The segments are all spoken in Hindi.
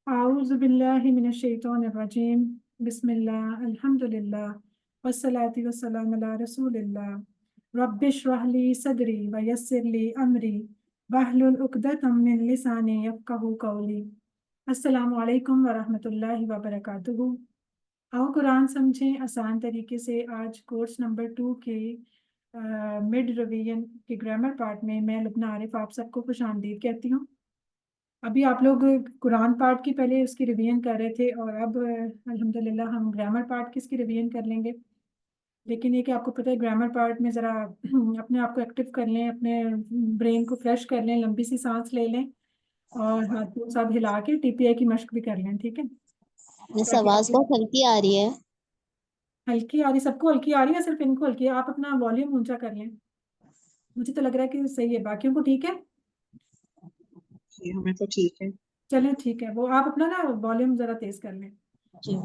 आऊज़ु बिल्लाहि मिनश शैतानिर रजीम। बिस्मिल्लाह अल्हम्दुलिल्लाह वस्सलातु वस्सलामु अला रसूलिल्लाह। रब्बिश्रह ली सदरी व यस्सिर ली अमरी वहलुल उक़दतम मिन लिसानी यफ़क़हू क़ौली। अस्सलामु अलैकुम व रहमतुल्लाहि व बरकातुहू। आओ कुरान समझें आसान तरीके से। आज कोर्स नंबर 2 के मिड रिवीजन के ग्रामर पार्ट में मैं लुब्ना आरिफ आप सबको खुशामदीद कहती हूँ। अभी आप लोग कुरान पार्ट की पहले उसकी रिवीजन कर रहे थे और अब अल्हम्दुलिल्लाह हम ग्रामर पार्ट की इसकी रिवीजन कर लेंगे। लेकिन ये कि आपको पता है ग्रामर पार्ट में ज़रा अपने आप को एक्टिव कर लें, अपने ब्रेन को फ्रेश कर लें, लंबी सी सांस ले लें और हाथों साथ हिला के टीपीआई की मश्क भी कर लें, ठीक है? बस ताकि आवाज आपकी बहुत हल्की आ रही है। हल्की आ रही, सबको हल्की आ रही है, सिर्फ इनको हल्की है। आप अपना वॉल्यूम ऊंचा कर लें। मुझे तो लग रहा है कि सही है, बाकियों को ठीक है। जी हमें तो ठीक है। चलें ठीक है, वो आप अपना ना वॉल्यूम ज़रा तेज़ कर लें। जी।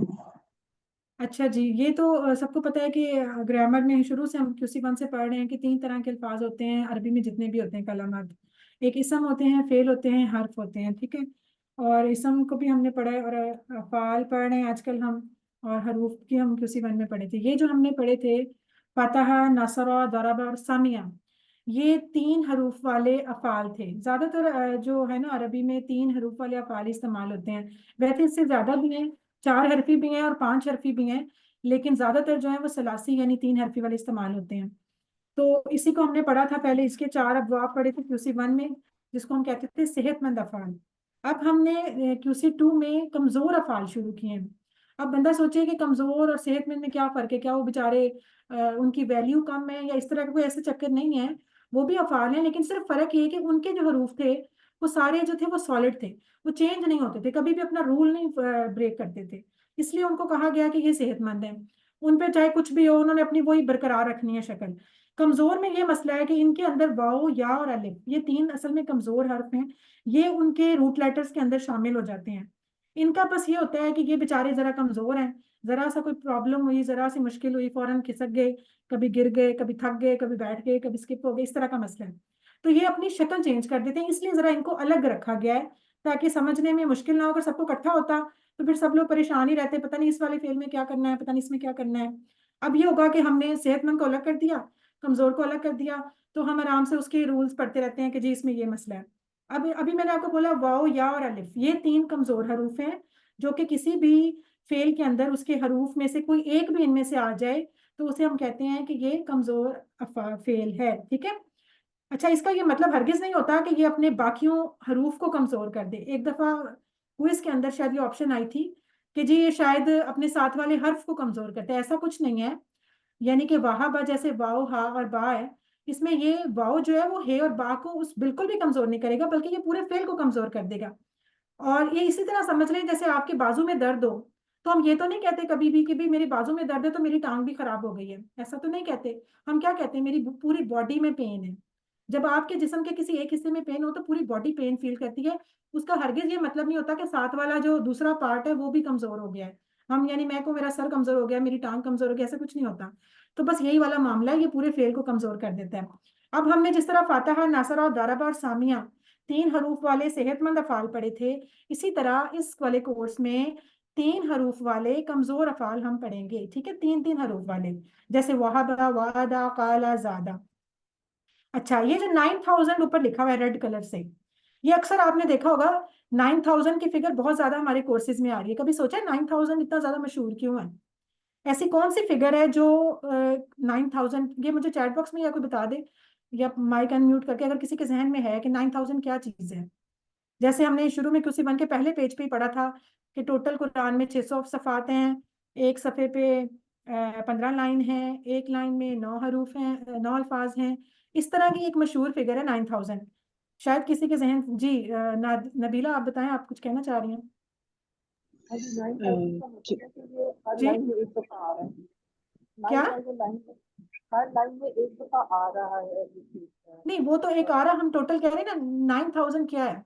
अच्छा जी, ये तो सबको पता है कि ग्रामर में शुरू से हम QC1 से पढ़ रहे हैं कि 3 तरह के अल्फाज होते हैं अरबी में, जितने भी होते हैं कलामात। एक इसम होते हैं, फेल होते हैं, हर्फ होते हैं, ठीक है। और इसम को भी हमने पढ़ा है और अफ़ाल पढ़ रहे हैं आजकल हम। और हरूफ की हम QC1 में पढ़े थे। ये जो हमने पढ़े थे फतहा, नसरा, दरबा और सामिया, ये 3 हरूफ वाले अफ़ाल थे। ज़्यादातर जो है ना अरबी में 3 हरूफ वाले अफ़ाल इस्तेमाल होते हैं। वैसे इससे ज़्यादा भी हैं, 4 हरफी भी हैं और 5 हरफी भी हैं, लेकिन ज्यादातर जो है वो सलासी यानी 3 हरफी वाले इस्तेमाल होते हैं। तो इसी को हमने पढ़ा था पहले। इसके 4 अबवाब पढ़े थे QC1 में, जिसको हम कहते थे सेहतमंद अफाल। अब हमने QC2 में कमजोर अफाल शुरू किए हैं। अब बंदा सोचे कि कमजोर और सेहतमंद में क्या फर्क है, क्या वो बेचारे उनकी वैल्यू कम है या इस तरह का कोई ऐसे चक्कर नहीं है। वो भी अफाल हैं, लेकिन सिर्फ फर्क ये है कि उनके जो हरूफ थे वो सारे जो थे वो सॉलिड थे, वो चेंज नहीं होते थे, कभी भी अपना रूल नहीं ब्रेक करते थे। इसलिए उनको कहा गया कि ये सेहतमंद है। उन पे चाहे कुछ भी हो, उन्होंने अपनी वही बरकरार रखनी है शक्ल। कमजोर में ये मसला है कि इनके अंदर वाओ, या और अलिफ, ये 3 असल में कमजोर हर्फ हैं। ये उनके रूट लेटर्स के अंदर शामिल हो जाते हैं। इनका बस ये होता है कि ये बेचारे जरा कमजोर हैं। जरा सा कोई प्रॉब्लम हुई, जरा सी मुश्किल हुई, फौरन खिसक गए, कभी गिर गए, कभी थक गए, कभी बैठ गए, कभी स्किप हो गए, इस तरह का मसला है। तो ये अपनी शक्ल चेंज कर देते हैं, इसलिए जरा इनको अलग रखा गया है ताकि समझने में मुश्किल ना हो। अगर सबको इकट्ठा होता तो फिर सब लोग परेशान ही रहते, पता नहीं इस वाले फेल में क्या करना है, पता नहीं इसमें क्या करना है। अब ये होगा कि हमने सेहतमंद को अलग कर दिया, कमजोर को अलग कर दिया, तो हम आराम से उसके रूल्स पढ़ते रहते हैं कि जी इसमें ये मसला है। अब अभी मैंने आपको बोला वाओ, या और अलिफ, ये 3 कमजोर हरूफ हैं जो कि किसी भी फेल के अंदर उसके हरूफ में से कोई एक भी इनमें से आ जाए तो उसे हम कहते हैं कि ये कमजोर फेल है, ठीक है। अच्छा, इसका ये मतलब हरगिज नहीं होता कि ये अपने बाकियों हरूफ को कमजोर कर दे। एक दफा क्विज के अंदर शायद ये ऑप्शन आई थी कि जी ये शायद अपने साथ वाले हर्फ को कमजोर करता है। ऐसा कुछ नहीं है। यानी कि वाहा बा, जैसे वाओ हा और बा है, इसमें ये वाओ जो है वो हे और बा को उस बिल्कुल भी कमजोर नहीं करेगा, बल्कि ये पूरे फेल को कमजोर कर देगा। और ये इसी तरह समझ लें जैसे आपके बाजू में दर्द हो, तो हम ये तो नहीं कहते कभी भी कि भाई मेरी बाजू में दर्द है तो मेरी टांग भी खराब हो गई है, ऐसा तो नहीं कहते। हम क्या कहते हैं, मेरी पूरी बॉडी में पेन है। जब आपके जिस्म के किसी एक हिस्से में पेन हो तो पूरी बॉडी पेन फील करती है। उसका हरगिज ये मतलब नहीं होता कि साथ वाला जो दूसरा पार्ट है वो भी कमजोर हो गया है। हम यानी मैं को मेरा सर कमजोर हो गया, मेरी टांग कमजोर हो गया, ऐसा कुछ नहीं होता। तो बस यही वाला मामला है, ये पूरे फेल को कमजोर कर देता है। अब हमने जिस तरह फातहा, नासरा और दारबा और सामिया 3 हरूफ वाले सेहतमंद अफाल पढ़े थे, इसी तरह इस वाले कोर्स में 3 हरूफ वाले कमजोर अफाल हम पढ़ेंगे, ठीक है। 3 3 हरूफ वाले, जैसे वहाबा, वादा, काला, ज्यादा। अच्छा, ये जो 9,000 ऊपर लिखा हुआ है रेड कलर से, ये अक्सर आपने देखा होगा। 9,000 की फिगर बहुत ज्यादा हमारे कोर्सेज में आ रही है। कभी सोचा है 9,000 इतना ज्यादा मशहूर क्यों है? ऐसी कौन सी फिगर है जो 9,000, ये मुझे चैट बॉक्स में या कोई बता दे, या माइक अनम्यूट करके अगर किसी के जहन में है कि 9,000 क्या चीज है। जैसे हमने शुरू में QC1 के पहले पेज पे ही पढ़ा था कि टोटल कुरान में 600 सफ़ात हैं, एक सफ़े पे 15 लाइन है, एक लाइन में 9 हरूफ हैं, 9 अल्फाज हैं। इस तरह की एक मशहूर फिगर है 9,000। शायद किसी के जहन, जी नबीला आप बताएं, आप कुछ कहना चाह रही हैं? अभी 9,000 का मतलब है कि ये हर जी लाइन में एक दफा आ रहा है। क्या? 9,000 लाइन में हर लाइन में एक दफा आ रहा है। नहीं, वो तो एक आ रहा, हम टोटल कह रहे हैं ना 9,000 क्या है।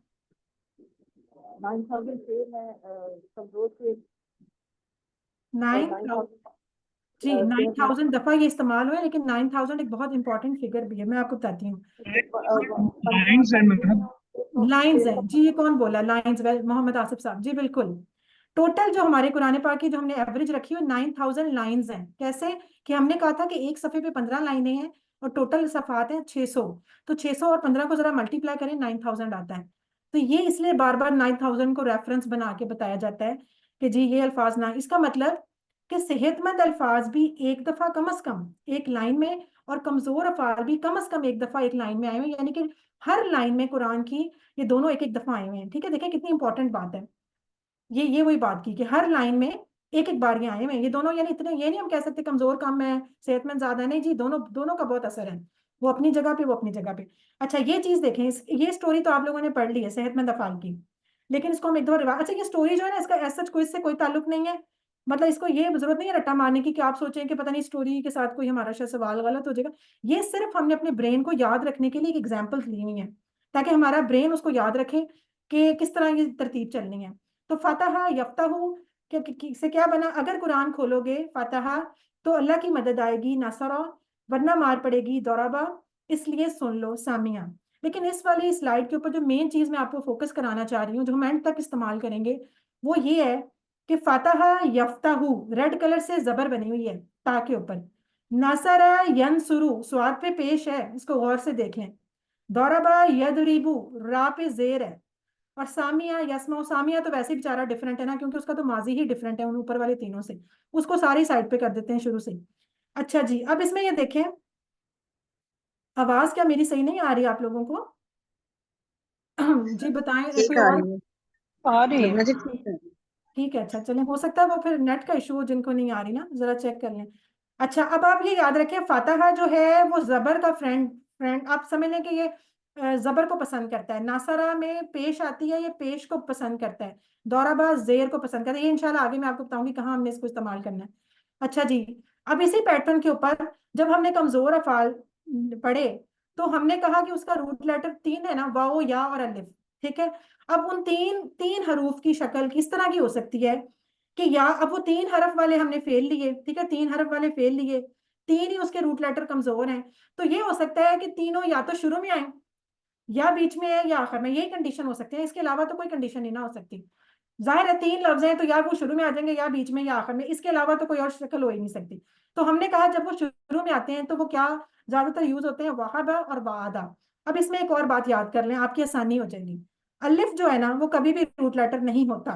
9,000 से मैं कमजोर से और 9,000, 9,000 जी सेहतमंद 9,000 दफा ये इस्तेमाल हुआ है, लेकिन 9,000 एक बहुत इंपॉर्टेंट फिगर भी है, मैं आपको बताती हूँ। लाइन्स है मैडम। लाइंस हैं जी, ये कौन बोला लाइंस? मोहम्मद आसिफ साहब जी, बिल्कुल। टोटल जो हमारे कुरान पाक की जो हमने एवरेज रखी हुई 9,000 लाइंस हैं। कैसे? कि हमने कहा था कि एक सफ़े पे 15 लाइनें हैं और टोटल सफ़ात हैं 600। तो 600 और 15 को जरा मल्टीप्लाई करें, 9,000 आता है। तो ये इसलिए बार बार 9,000 को रेफरेंस बना के बताया जाता है कि जी ये अल्फाज ना, इसका मतलब कि सेहतमंद अल्फाज भी एक दफा कम अज कम एक लाइन में, और कमजोर अल्फाज भी कम अज कम एक दफा एक लाइन में आए हुए हैं। यानी कि हर लाइन में कुरान की ये दोनों एक एक दफा आए हुए हैं। ठीक है, देखिए कितनी इंपॉर्टेंट बात है। ये वही बात की कि हर लाइन में एक एक बार ये आए हुए हैं ये दोनों। यानी इतने ये नहीं हम कह सकते कमजोर कम है सेहतमंद ज्यादा है, नहीं जी, दोनों दोनों का बहुत असर है। वो अपनी जगह पे, वो अपनी जगह पे। अच्छा ये चीज देखें, ये स्टोरी तो आप लोगों ने पढ़ ली है सेहतमंद अफाल की, लेकिन इसको हम एक दो रिवाज, अच्छा ये स्टोरी जो है ना इसका ऐसा कोई इससे कोई ताल्लुक नहीं है। मतलब इसको ये जरूरत नहीं है रट्टा मारने की कि आप सोचें कि पता नहीं स्टोरी के साथ कोई हमारा शायद सवाल गलत हो जाएगा। ये सिर्फ हमने अपने ब्रेन को याद रखने के लिए एक एग्जाम्पल्स ली हुई है, ताकि हमारा ब्रेन उसको याद रखे कि किस तरह ये तरतीब चलनी है। तो फतहा यफ्तहू से क्या बना? अगर कुरान खोलोगे फतहा तो अल्लाह की मदद आएगी, नसरा, वरना मार पड़ेगी, दौराबा। इसलिए सुन लो सामिया। लेकिन इस वाली स्लाइड के ऊपर जो मेन चीज मैं आपको फोकस कराना चाह रही हूँ, जो हम एंड तक इस्तेमाल करेंगे, वो ये है कि फतहा यफ्तहू रेड कलर से जबर बनी हुई है ता के ऊपर। नसरा यनसुरु स्वाद पे पेश है, इसको गौर से देख लें। दौराबा यदरिबू रा पे जेर है। और सामिया यस्मा, सामिया तो वैसे ही बेचारा डिफरेंट है ना, क्योंकि उसका तो माजी ही डिफरेंट है उन ऊपर वाले तीनों से। उसको सारी साइड पे कर देते हैं शुरू से। अच्छा जी, अब इसमें ये देखें, आवाज क्या मेरी सही नहीं आ रही आप लोगों को? जी बताएं कोई ठीक आ और। रही है। आ रही है। शबना जी ठीक है। ठीक है, अच्छा चलें, हो सकता है वो फिर नेट का इशू हो, जिनको नहीं आ रही ना जरा चेक कर लें। अच्छा अब आप ये याद रखें, फातहा जो है वो जबर का फ्रेंड फ्रेंड आप समझ लें कि ये जबर को पसंद करता है। नासरा में पेश आती है, ये पेश को पसंद करता है। दौराबाज जेर को पसंद करता है। ये इंशाल्लाह आगे मैं आपको बताऊंगी कहाँ हमने इसको इस्तेमाल करना है। अच्छा जी, अब इसी पैटर्न के ऊपर जब हमने कमजोर अफाल पढ़े, तो हमने कहा कि उसका रूट लेटर तीन है ना, वाओ या और अलिफ। ठीक है, अब उन तीन तीन हरूफ की शक्ल किस तरह की हो सकती है कि या, अब वो तीन हरफ वाले हमने फेल लिए, ठीक है, तीन हरफ वाले फेल लिए, तीन ही उसके रूट लेटर कमजोर हैं। तो ये हो सकता है कि तीनों या तो शुरू में आए, या बीच में है, या आखिर में। यही कंडीशन हो सकती है, इसके अलावा तो कोई कंडीशन नहीं ना हो सकती। जाहिर है तीन लफ्ज हैं तो या वो शुरू में आ जाएंगे या बीच में या आखिर में, इसके अलावा तो कोई और शक्ल हो ही नहीं सकती। तो हमने कहा जब वो शुरू में आते हैं तो वो क्या ज्यादातर यूज होते हैं, वाहबा और वादा। अब इसमें एक और बात याद कर लें, आपकी आसानी हो जाएगी। अलिफ जो है ना वो कभी भी रूट लेटर नहीं होता।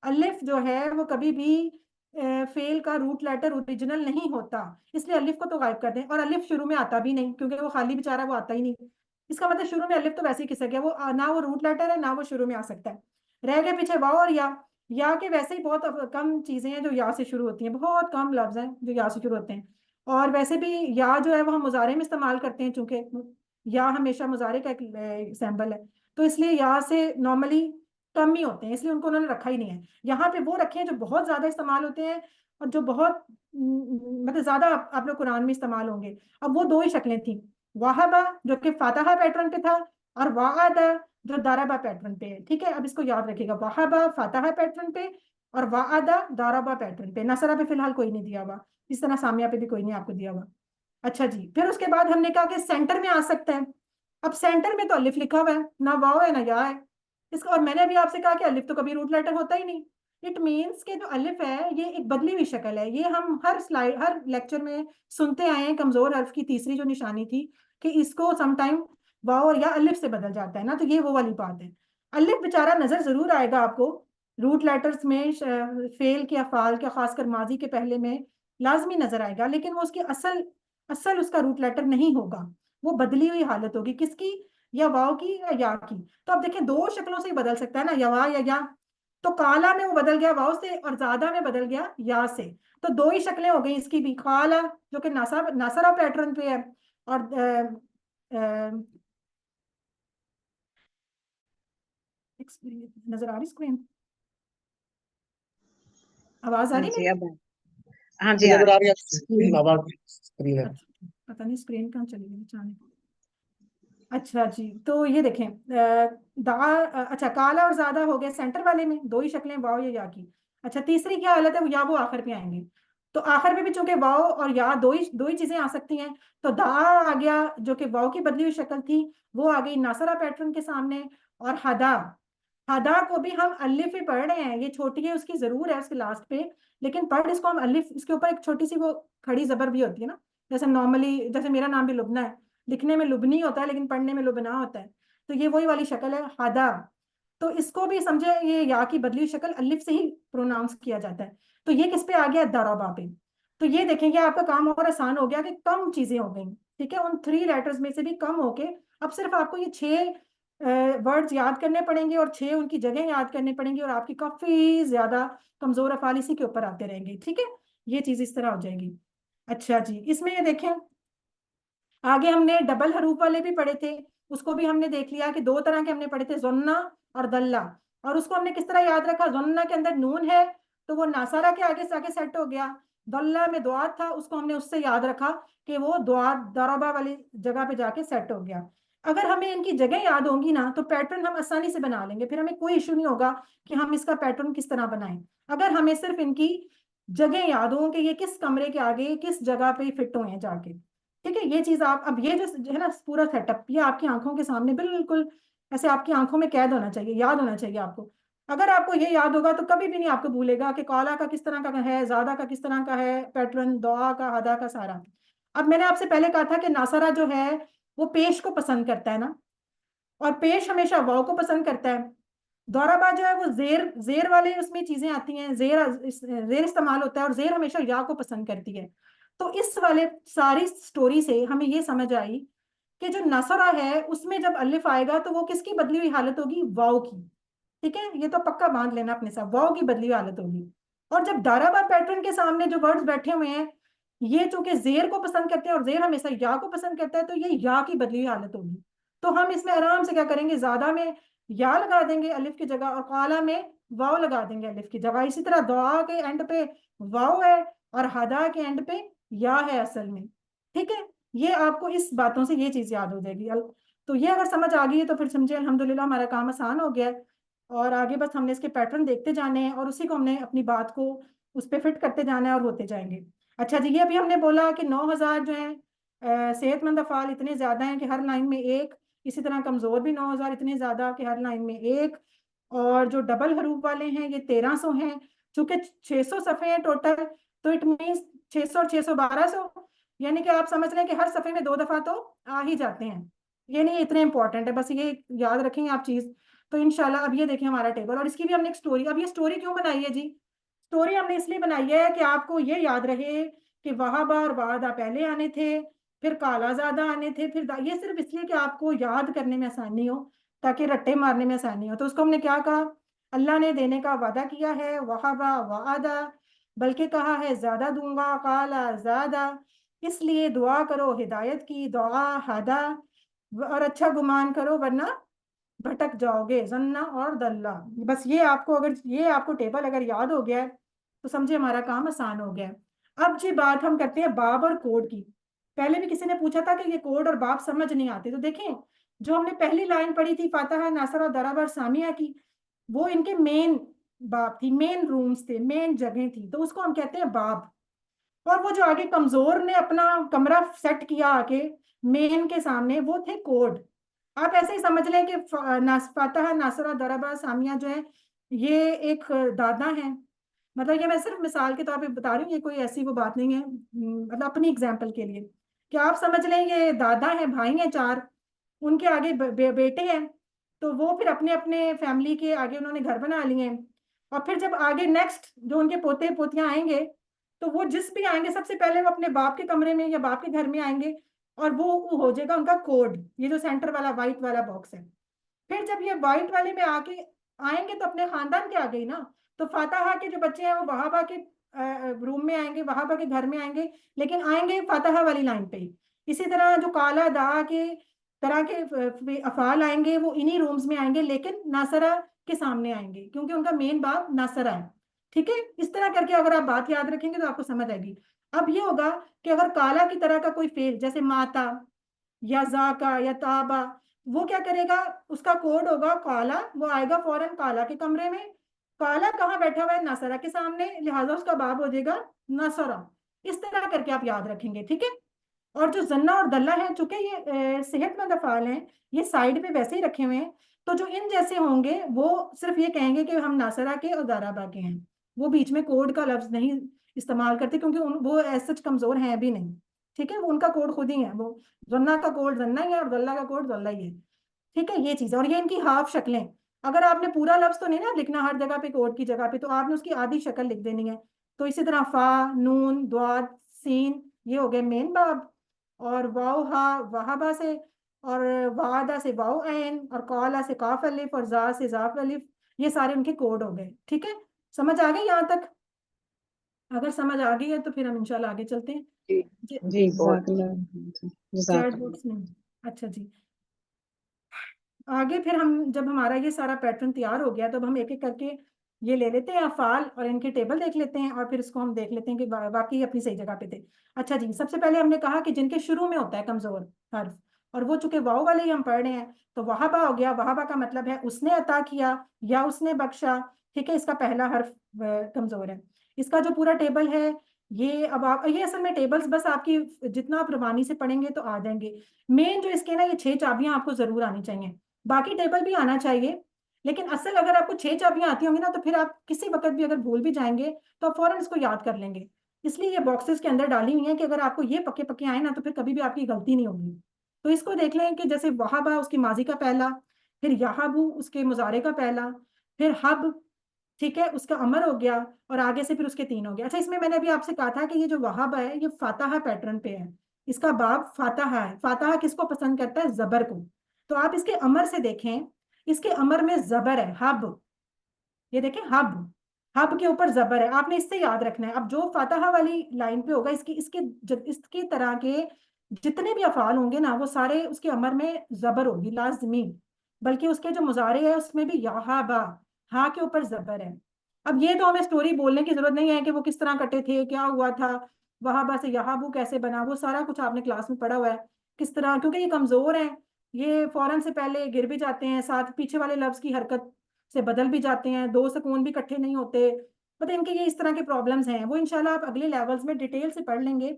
अलिफ जो है वो कभी भी फेल का रूट लेटर ओरिजिनल नहीं होता। इसलिए अलिफ को तो गायब कर दें, और अलिफ शुरू में आता भी नहीं क्योंकि वो खाली बेचारा, वो आता ही नहीं। इसका मतलब शुरू में अलिफ तो वैसे ही खिसक गया, वो ना वो रूट लेटर है ना वो शुरू में आ सकता है। रह गए पीछे वाव और या के वैसे ही बहुत कम चीजें हैं जो या से शुरू होती हैं, बहुत कम लफ्ज हैं जो या से शुरू होते हैं। और वैसे भी या जो है वो हम मुजारे में इस्तेमाल करते हैं, चूंकि या हमेशा मुजारे का एक एग्जाम्पल है, तो इसलिए या से नॉर्मली कम ही होते हैं, इसलिए उनको उन्होंने रखा ही नहीं है। यहाँ पे वो रखे हैं जो बहुत ज्यादा इस्तेमाल होते हैं, और जो बहुत मतलब ज्यादा आप लोग कुरान में इस्तेमाल होंगे। अब वो दो ही शक्लें थी, वाहबा जो कि फातहा पैटर्न पे था, और वादा जो दाराबा पैटर्न पे है। ठीक है, अब इसको याद रखिएगा, वाहबा फातहा पैटर्न पे और वादा दाराबा पैटर्न पे। नसरा पे फिलहाल कोई नहीं दिया हुआ, इस तरह सामिया पे भी कोई नहीं आपको दिया हुआ। अच्छा जी, फिर उसके बाद हमने कहा कि सेंटर में आ सकता है। अब सेंटर में तो अलिफ लिखा हुआ है, ना वाव है ना या है इसका। और मैंने अभी आपसे कहा कि अलिफ तो कभी रूट लेटर होता ही नहीं। इट मीन्स के जो अलिफ है ये एक बदली हुई शक्ल है। ये हम हर स्लाइड हर लेक्चर में सुनते आए हैं, कमजोर हर्फ की तीसरी जो निशानी थी कि इसको समटाइम वाव और या अलिफ से बदल जाता है ना, तो ये वो वाली बात है। अलिफ बेचारा नजर जरूर आएगा आपको रूट लेटर्स में, फेल के अफाल के खासकर माजी के पहले में लाजमी नजर आएगा, लेकिन वो उसकी असल असल उसका रूट लेटर नहीं होगा। वो बदली हुई हालत होगी किसकी? या वाव की या की। तो अब देखें दो शक्लों से ही बदल सकता है ना, या वा या। तो काला में वो बदल गया वाव से, और ज्यादा में बदल गया या से। तो दो ही शक्लें हो गई इसकी भी। काला जो कि नासरा पैटर्न पे है, और नजर आ रही स्क्रीन? आवाज आ हाँ रही जी मेरी? अब हाँ जी आ नजर आ रही रही है स्क्रीन, आवाज स्क्रीन है। अच्छा, पता नहीं स्क्रीन कहाँ चली गई अचानक। अच्छा जी, तो ये देखें अच्छा काला और ज्यादा हो गया सेंटर वाले में, दो ही शक्लें वाव या की। अच्छा तीसरी क्या हालत है, वो या वो आखिर पे आएंगे। तो आखिर में भी चूंकि वाव और या दो ही चीजें आ सकती हैं, तो दा आ गया जो कि वाव की बदली हुई शक्ल थी, वो आ गई नासरा पैटर्न के सामने। और हदा, हदा को भी हम अलिफ ही पढ़ रहे हैं, ये छोटी है उसकी जरूर है उसके लास्ट पे, लेकिन पढ़ इसको हम अलिफ, इसके ऊपर एक छोटी सी वो खड़ी जबर भी होती है ना, जैसे नॉर्मली, जैसे मेरा नाम भी लुबना है, लिखने में लुबनी होता है लेकिन पढ़ने में लुबना होता है, तो ये वही वाली शक्ल है हदा। तो इसको भी समझे, ये या की बदली हुई शक्ल अलिफ से ही प्रोनाउंस किया जाता है। तो ये किस पे आ गया, दराबा पे। तो ये देखेंगे आपका काम और आसान हो गया कि कम चीजें हो गई, ठीक है, उन 3 लेटर्स में से भी कम होके अब सिर्फ आपको ये 6 वर्ड्स याद करने पड़ेंगे और 6 उनकी जगह याद करने पड़ेंगी, और आपकी काफी ज्यादा कमजोर अफाल इसी के ऊपर आते रहेंगे, ठीक है। ये चीज इस तरह हो जाएगी। अच्छा जी, इसमें ये देखें, आगे हमने डबल हरूफ वाले भी पढ़े थे, उसको भी हमने देख लिया कि 2 तरह के हमने पढ़े थे, जोन्ना और दल्ला। और उसको हमने किस तरह याद रखा, जोन्ना के अंदर नून है तो वो नासारा के आगे से आगे सेट हो गया, दल्ला में दुआ था उसको हमने उससे याद रखा कि वो दुआ दरबा वाली जगह पे जाके सेट हो गया। अगर हमें इनकी जगह याद होंगी ना तो पैटर्न हम आसानी से बना लेंगे, फिर हमें कोई इशू नहीं होगा कि हम इसका पैटर्न किस तरह बनाएं। अगर हमें सिर्फ इनकी जगह याद हो कि ये किस कमरे के आगे किस जगह पे फिट हुए हैं जाके, ठीक है। ये चीज आप, अब ये जो है ना पूरा सेटअप, ये आपकी आंखों के सामने बिल्कुल ऐसे आपकी आंखों में कैद होना चाहिए, याद होना चाहिए आपको। अगर आपको ये याद होगा तो कभी भी नहीं आपको भूलेगा कि काला का किस तरह का है, ज्यादा का किस तरह का है पैटर्न, दुआ का, हदा का, सारा। अब मैंने आपसे पहले कहा था कि नासरा जो है वो पेश को पसंद करता है ना, और पेश हमेशा वाव को पसंद करता है। दौराबा जो है वो जेर जेर वाले उसमें चीजें आती हैं, जेर इस्तेमाल होता है, और जेर हमेशा या को पसंद करती है। तो इस वाले सारी स्टोरी से हमें ये समझ आई कि जो नसरा है उसमें जब अलिफ आएगा तो वो किसकी बदली हुई हालत होगी, वाव की, ठीक है। ये तो पक्का बांध लेना अपने साथ, वाव की बदली हुई हालत होगी। और जब दाराबा पैटर्न के सामने जो वर्ड्स बैठे हुए हैं, ये चूंकि जेर को पसंद करते हैं और जेर हमेशा या को पसंद करता है, तो ये या की बदली हुई हालत होगी। तो हम इसमें आराम से क्या करेंगे, ज्यादा में या लगा देंगे अलिफ की जगह, और काला में वाव लगा देंगे अलिफ की जगह। इसी तरह दुआ के एंड पे वाव है और हदा के एंड पे या है असल में, ठीक है। ये आपको इस बातों से ये चीज याद हो जाएगी। तो ये अगर समझ आ गई है तो फिर समझिए अल्हम्दुलिल्लाह हमारा काम आसान हो गया है। और आगे बस हमने इसके पैटर्न देखते जाने हैं और उसी को हमने अपनी बात को उस पर फिट करते जाना है और होते जाएंगे। अच्छा जी, ये अभी हमने बोला कि 9,000 जो है सेहतमंद अफाल इतने ज्यादा हैं कि हर लाइन में एक, इसी तरह कमजोर भी 9,000 इतने ज्यादा कि हर लाइन में एक। और जो डबल हरूफ वाले हैं ये 1,300 हैं, चूंकि 600 सफ़े हैं टोटल, तो इट मीन्स 600 और 600 1,200, यानी कि आप समझ लें कि हर सफ़े में 2 दफा तो आ ही जाते हैं। ये नहीं इतने इंपॉर्टेंट है, बस ये याद रखेंगे आप चीज। तो इंशाल्लाह अब ये देखें हमारा टेबल, और इसकी भी हमने एक स्टोरी, अब ये स्टोरी क्यों बनाई है जी, स्टोरी हमने इसलिए बनाई है कि आपको ये याद रहे कि वहाबा और वादा पहले आने थे, फिर कालाजादा आने थे, फिर ये सिर्फ इसलिए कि आपको याद करने में आसानी हो, ताकि रट्टे मारने में आसानी हो। तो उसको हमने क्या कहा, अल्लाह ने देने का वादा किया है, वहाबा वादा, बल्कि कहा है ज्यादा दूंगा, काला ज्यादा, इसलिए दुआ करो हिदायत की, दुआ हदा, और अच्छा गुमान करो वरना भटक जाओगे, जन्ना और दल्ला। बस ये आपको, अगर ये आपको टेबल अगर याद हो गया है तो समझे हमारा काम आसान हो गया है। अब जी बात हम करते हैं बाब और कोड की। पहले भी किसी ने पूछा था कि ये कोड और बाब समझ नहीं आते, तो देखें जो हमने पहली लाइन पढ़ी थी फातिहा नासर और दराब और सामिया की, वो इनके मेन बाब थी, मेन रूम्स थे, मेन जगह थी, तो उसको हम कहते हैं बाब। और वो जो आगे कमजोर ने अपना कमरा सेट किया आके मेन के सामने, वो थे कोड। आप ऐसे ही समझ लें कि फातिहा नासरा दरबा सामिया जो है ये एक दादा है, मतलब ये मैं सिर्फ मिसाल के तौर पे बता रही हूँ, ये कोई ऐसी वो बात नहीं है, मतलब अपनी एग्जाम्पल के लिए कि आप समझ लें ये दादा है, भाई हैं 4, उनके आगे बेटे हैं, तो वो फिर अपने अपने फैमिली के आगे उन्होंने घर बना लिए हैं। और फिर जब आगे नेक्स्ट जो उनके पोते पोतियां आएंगे, तो वो जिस भी आएंगे सबसे पहले वो अपने बाप के कमरे में या बाप के घर में आएंगे, और वो हो जाएगा उनका कोड, ये जो सेंटर वाला व्हाइट वाला बॉक्स है। फिर जब ये व्हाइट वाले में आके आएंगे तो अपने खानदान के आ गई ना, तो फातिहा के जो बच्चे हैं वो वहाबा के रूम में आएंगे, वहाबा के घर में आएंगे, लेकिन आएंगे फातिहा वाली लाइन पे ही। इसी तरह जो काला दा के तरह के अफाल आएंगे वो इन्हीं रूम्स में आएंगे, लेकिन नासरा के सामने आएंगे क्योंकि उनका मेन बाप नासरा है, ठीक है। इस तरह करके अगर आप बात याद रखेंगे तो आपको समझ आएगी। अब ये होगा कि अगर काला की तरह का कोई फेल, जैसे माता या जाका या ताबा, वो क्या करेगा, उसका कोड होगा काला, वो आएगा फौरन काला के कमरे में, काला कहाँ बैठा हुआ है? नसरा के सामने, लिहाजा उसका बाब हो जाएगा नसरा। इस तरह करके आप याद रखेंगे, ठीक है। और जो जन्ना और दल्ला है, चूंकि ये सेहतमंद अफाल हैं, ये साइड पे वैसे ही रखे हुए हैं, तो जो इन जैसे होंगे वो सिर्फ ये कहेंगे कि हम नासरा के और दाराबा के हैं। वो बीच में कोड का लफ्ज नहीं इस्तेमाल करते, क्योंकि वो ऐसे कमजोर हैं भी नहीं, ठीक है। वो उनका कोड खुद ही है, वो जन्ना का कोड जन्ना ही है और दल्ला का कोड दल्ला ही है, ठीक है। ये चीज है। और ये इनकी हाफ शक्लें, अगर आपने पूरा लफ्ज तो नहीं ना लिखना हर जगह पे कोड की जगह पे, तो आपने उसकी आधी शक्ल लिख देनी है। तो इसी तरह फा, नून, द्वाद, सीन, ये हो गए मेन बाब। और वाव हा वहाबा से, और वादा से वाव ऐन, और काला से काफ अलिफ, और जा से जाफ अलिफ, ये सारे उनके कोड हो गए, ठीक है। समझ आ गई यहाँ तक? अगर समझ आ गई है तो फिर हम इंशाल्लाह आगे चलते हैं। जी जी, बहुत चैट जज़ाकल्लाह। बॉक्स में, अच्छा जी। आगे फिर हम, जब हमारा ये सारा पैटर्न तैयार हो गया, तब हम एक एक करके ये ले लेते हैं अफ़ाल और इनके टेबल देख लेते हैं, और फिर इसको हम देख लेते हैं कि वाकई अपनी सही जगह पे थे। अच्छा जी, सबसे पहले हमने कहा कि जिनके शुरू में होता है कमजोर हर्फ, और वो चूंकि वाव वाले ही हम पढ़ रहे हैं, तो वहाबा हो गया। वहाबा का मतलब है उसने अता किया या उसने बख्शा, ठीक है। इसका पहला हर्फ कमजोर है। इसका जो पूरा टेबल है, ये अब आप, ये असल में टेबल्स बस आपकी जितना आप रवानी से पढ़ेंगे तो आ जाएंगे। मेन जो इसके ना, ये 6 चाबियां आपको जरूर आनी चाहिए, बाकी टेबल भी आना चाहिए, लेकिन असल अगर आपको 6 चाबियां आती होंगी ना, तो फिर आप किसी वक्त भी अगर भूल भी जाएंगे तो आप फौरन इसको याद कर लेंगे। इसलिए ये बॉक्सेस के अंदर डाली हुई है कि अगर आपको ये पक्के पक्के आए ना, तो फिर कभी भी आपकी गलती नहीं होगी। तो इसको देख लें कि जैसे वहाबा उसकी माजी का पहला, फिर याहबू उसके मुजारे का पहला, फिर हब, ठीक है, उसका अमर हो गया, और आगे से फिर उसके 3 हो गए। अच्छा, इसमें मैंने अभी आपसे कहा था कि ये जो वहाबा है, ये फातहा पैटर्न पे है। इसका बाब फातहा है। फातहा किसको पसंद करता है? जबर को। तो आप इसके अमर से देखें, इसके अमर में जबर है, हब। ये देखें, हब, हब के ऊपर जबर है। आपने इससे याद रखना है। अब जो फातहा वाली लाइन पे होगा, इसकी इसके इसकी तरह के जितने भी अफाल होंगे ना, वो सारे उसके अमर में जबर होगी लाजमी। बल्कि उसके जो मुजारे है उसमें भी याहाबा, हा के ऊपर जबर है। अब ये तो हमें स्टोरी बोलने की जरूरत नहीं है कि वो किस तरह कटे थे, क्या हुआ था, वहाबा से याहाबू कैसे बना, वो सारा कुछ आपने क्लास में पढ़ा हुआ है किस तरह। क्योंकि ये कमजोर है, ये फौरन से पहले गिर भी जाते हैं, साथ पीछे वाले लफ्ज की हरकत से बदल भी जाते हैं, 2 सुकून भी इकट्ठे नहीं होते। मतलब इनके ये इस तरह के प्रॉब्लम्स हैं। वो इंशाल्लाह आप अगले लेवल्स में डिटेल से पढ़ लेंगे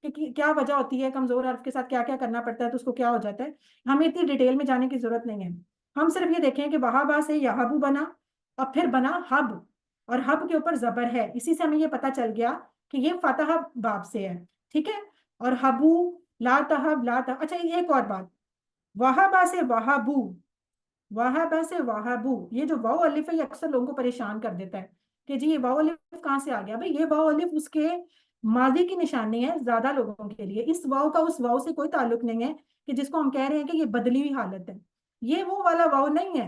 कि क्या वजह होती है, कमजोर हर्फ के साथ क्या क्या करना पड़ता है, तो उसको क्या हो जाता है। हमें इतनी डिटेल में जाने की जरूरत नहीं है। हम सिर्फ ये देखें कि वहाबा से याहबू बना, और फिर बना हब, और हब के ऊपर जबर है। इसी से हमें ये पता चल गया कि ये फतह बाब से है, ठीक है। और हबू, ला तहब, ला तहब। अच्छा, एक और बात, वहाबा से वहाबू, वहाबा से वहाबू, ये जो वाव अलिफ है, ये अक्सर लोगों को परेशान कर देता है कि जी ये वाव अलिफ कहाँ से आ गया। भाई, ये वाव अलिफ उसके मादी की निशानी है ज्यादा लोगों के लिए। इस वाव का उस वाव से कोई ताल्लुक नहीं है कि जिसको हम कह रहे हैं कि ये बदली हुई हालत है। ये वो वाला वाव नहीं है,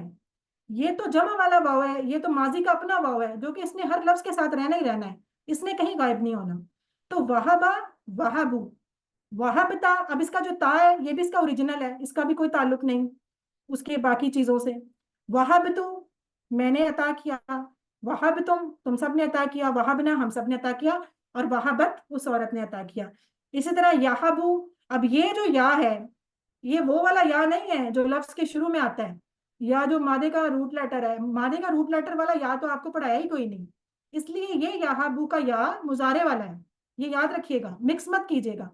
ये तो जमा वाला वाव है। ये तो माजी का अपना वाव है, जो कि इसने हर लफ्ज के साथ रहना ही रहना है, इसने कहीं गायब नहीं होना। तो वहाबा, वहाबू, वहाबता। अब इसका जो ता है, ये भी इसका ओरिजिनल है, इसका भी कोई ताल्लुक नहीं उसके बाकी चीजों से। वहाब तो, मैंने अता किया। वहाब तुम सब ने अता किया। वहाबना, हम सब ने अता किया। और वहाबत, उस औरत ने अता किया। इसी तरह याहबू। अब ये जो या है, ये वो वाला या नहीं है जो लफ्ज के शुरू में आता है, या जो मादे का रूट लेटर है। मादे का रूट लेटर वाला या तो आपको पढ़ाया ही कोई नहीं, इसलिए ये याहबू का या मुजारे वाला है। ये याद रखिएगा, मिक्स मत कीजिएगा।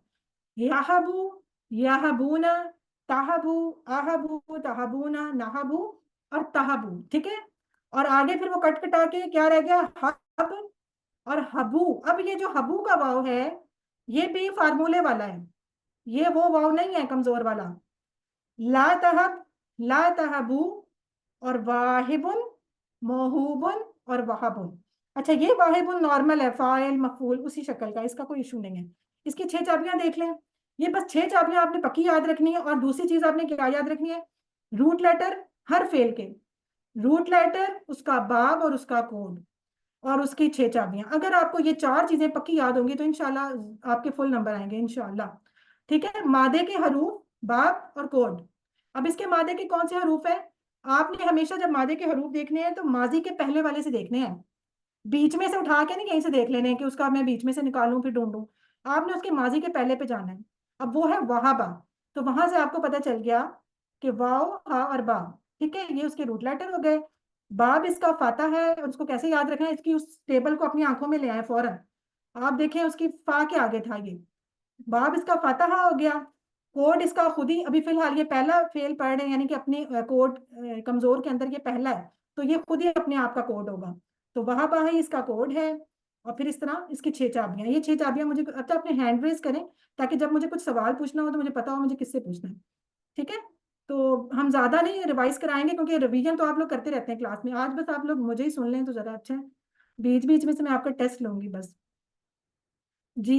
याहबू, याहबूना, ताहबू, आहबू, तहबूना, नहबू, और तहबू, ठीक है। और आगे फिर वो कट कटा के क्या रह गया? हब और हबू। अब ये जो हबू का वाव है, ये भी फार्मूले वाला है, ये वो वाव नहीं है कमजोर वाला। ला तहब, ला तहबू, और वाहिबुन, मोहूबुन, और वहाबुन। अच्छा, ये वाहिबुन नॉर्मल है, फाइल मफूल उसी शक्ल का, इसका कोई इशू नहीं है। इसकी 6 चाबियां देख लें। ये बस 6 चाबियां आपने पक्की याद रखनी है। और दूसरी चीज आपने क्या याद रखनी है? रूट लेटर हर फेल के, रूट लेटर, उसका बाब और उसका कोड, और उसकी 6 चाबियां। अगर आपको ये 4 चीजें पक्की याद होंगी तो इंशाल्लाह आपके फुल नंबर आएंगे इंशाल्लाह, ठीक है। मादे के हरूफ, बाब और कोड। अब इसके मादे के कौन से हरूफ है? आपने हमेशा जब मादे के हरूफ देखने हैं तो माजी के पहले वाले से देखने हैं, बीच में से उठा के नहीं कहीं से देख लेने हैं कि उसका मैं बीच में से निकालूं फिर ढूंढूं। आपने उसके माजी के पहले पे जाना है। अब वो है वहाबा, तो वहां से आपको पता चल गया कि वाओ, हा और बा, ठीक है, ये उसके रूट लेटर हो गए। बाब इसका फाता है, और उसको कैसे याद रखना है, इसकी उस टेबल को अपनी आंखों में ले आए फौरन। आप देखें उसकी फा के आगे था ये, बाब इसका फातहा हो गया। कोड इसका खुद ही, अभी फिलहाल ये पहला फेल पढ़ रहे हैं, यानी कि अपनी कोड कमजोर के अंदर ये पहला है, तो ये खुद ही अपने आप का कोड होगा। तो वहां बाही इसका कोड है। और फिर इस तरह इसकी 6 चाबियां, ये 6 चाबियां मुझे, अच्छा अपने हैंड रेज करें ताकि जब मुझे कुछ सवाल पूछना हो तो मुझे पता हो मुझे किससे पूछना है। ठीक है, तो हम ज्यादा नहीं रिवाइज कराएंगे, क्योंकि रिवीजन तो आप लोग करते रहते हैं क्लास में, आज बस आप लोग मुझे ही सुन लें तो ज्यादा अच्छा है। बीच बीच में से मैं आपका टेस्ट लूंगी बस। जी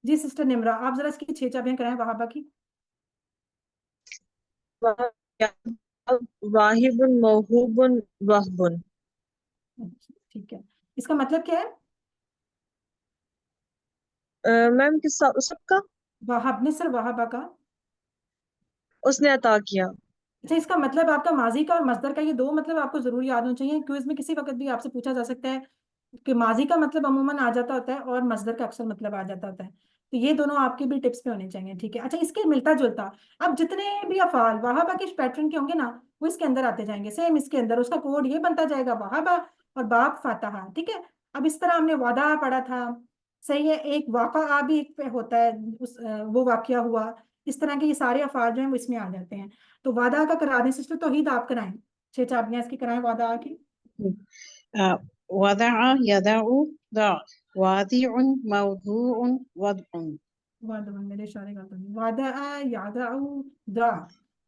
जी सिस्टर निमरा, आप जरा इसकी 6 चाबियां कराएं वहाबा की। वाहिबुन मौहूबुन वहबुन। अच्छा, ठीक है, इसका मतलब क्या है? मैम किस सबका वाहब, मिस्र वाहबा का। उसने अता किया। अच्छा, इसका मतलब आपका माजी का और मस्दर का, ये दो मतलब आपको जरूर याद होना चाहिए, क्विज में किसी वक्त भी आपसे पूछा जा सकता है कि माजी का मतलब अमूमन आ जाता होता है और मस्दर का अक्सर मतलब आ जाता होता है। तो ये दोनों आपके भी टिप्स पे होने चाहिए, ठीक है। अच्छा, इसके मिलता जुलता, अब जितने भी अफाल वाहबा के पैटर्न के होंगे ना, वो इसके अंदर आते जाएंगे, सेम इसके अंदर उसका कोड ये बनता जाएगा, वाहबा और बाप फातहा, ठीक है। अब इस तरह हमने वादा पढ़ा था, सही है, एक वाक़ा भी एक पे होता है, वो वाकया हुआ, इस तरह के ये सारे अफाल जो हैं वो इसमें आ जाते हैं। तो वादा का करा दें सिस्टर तौहीद, आप कराएं, 6 चाबियां इसकी कराएं वादा की। वदअ यदअु दअ वादिउन मौदूउन वदउन। वादा, मेरे इशारे का तो नहीं, वादा यादाउ दा,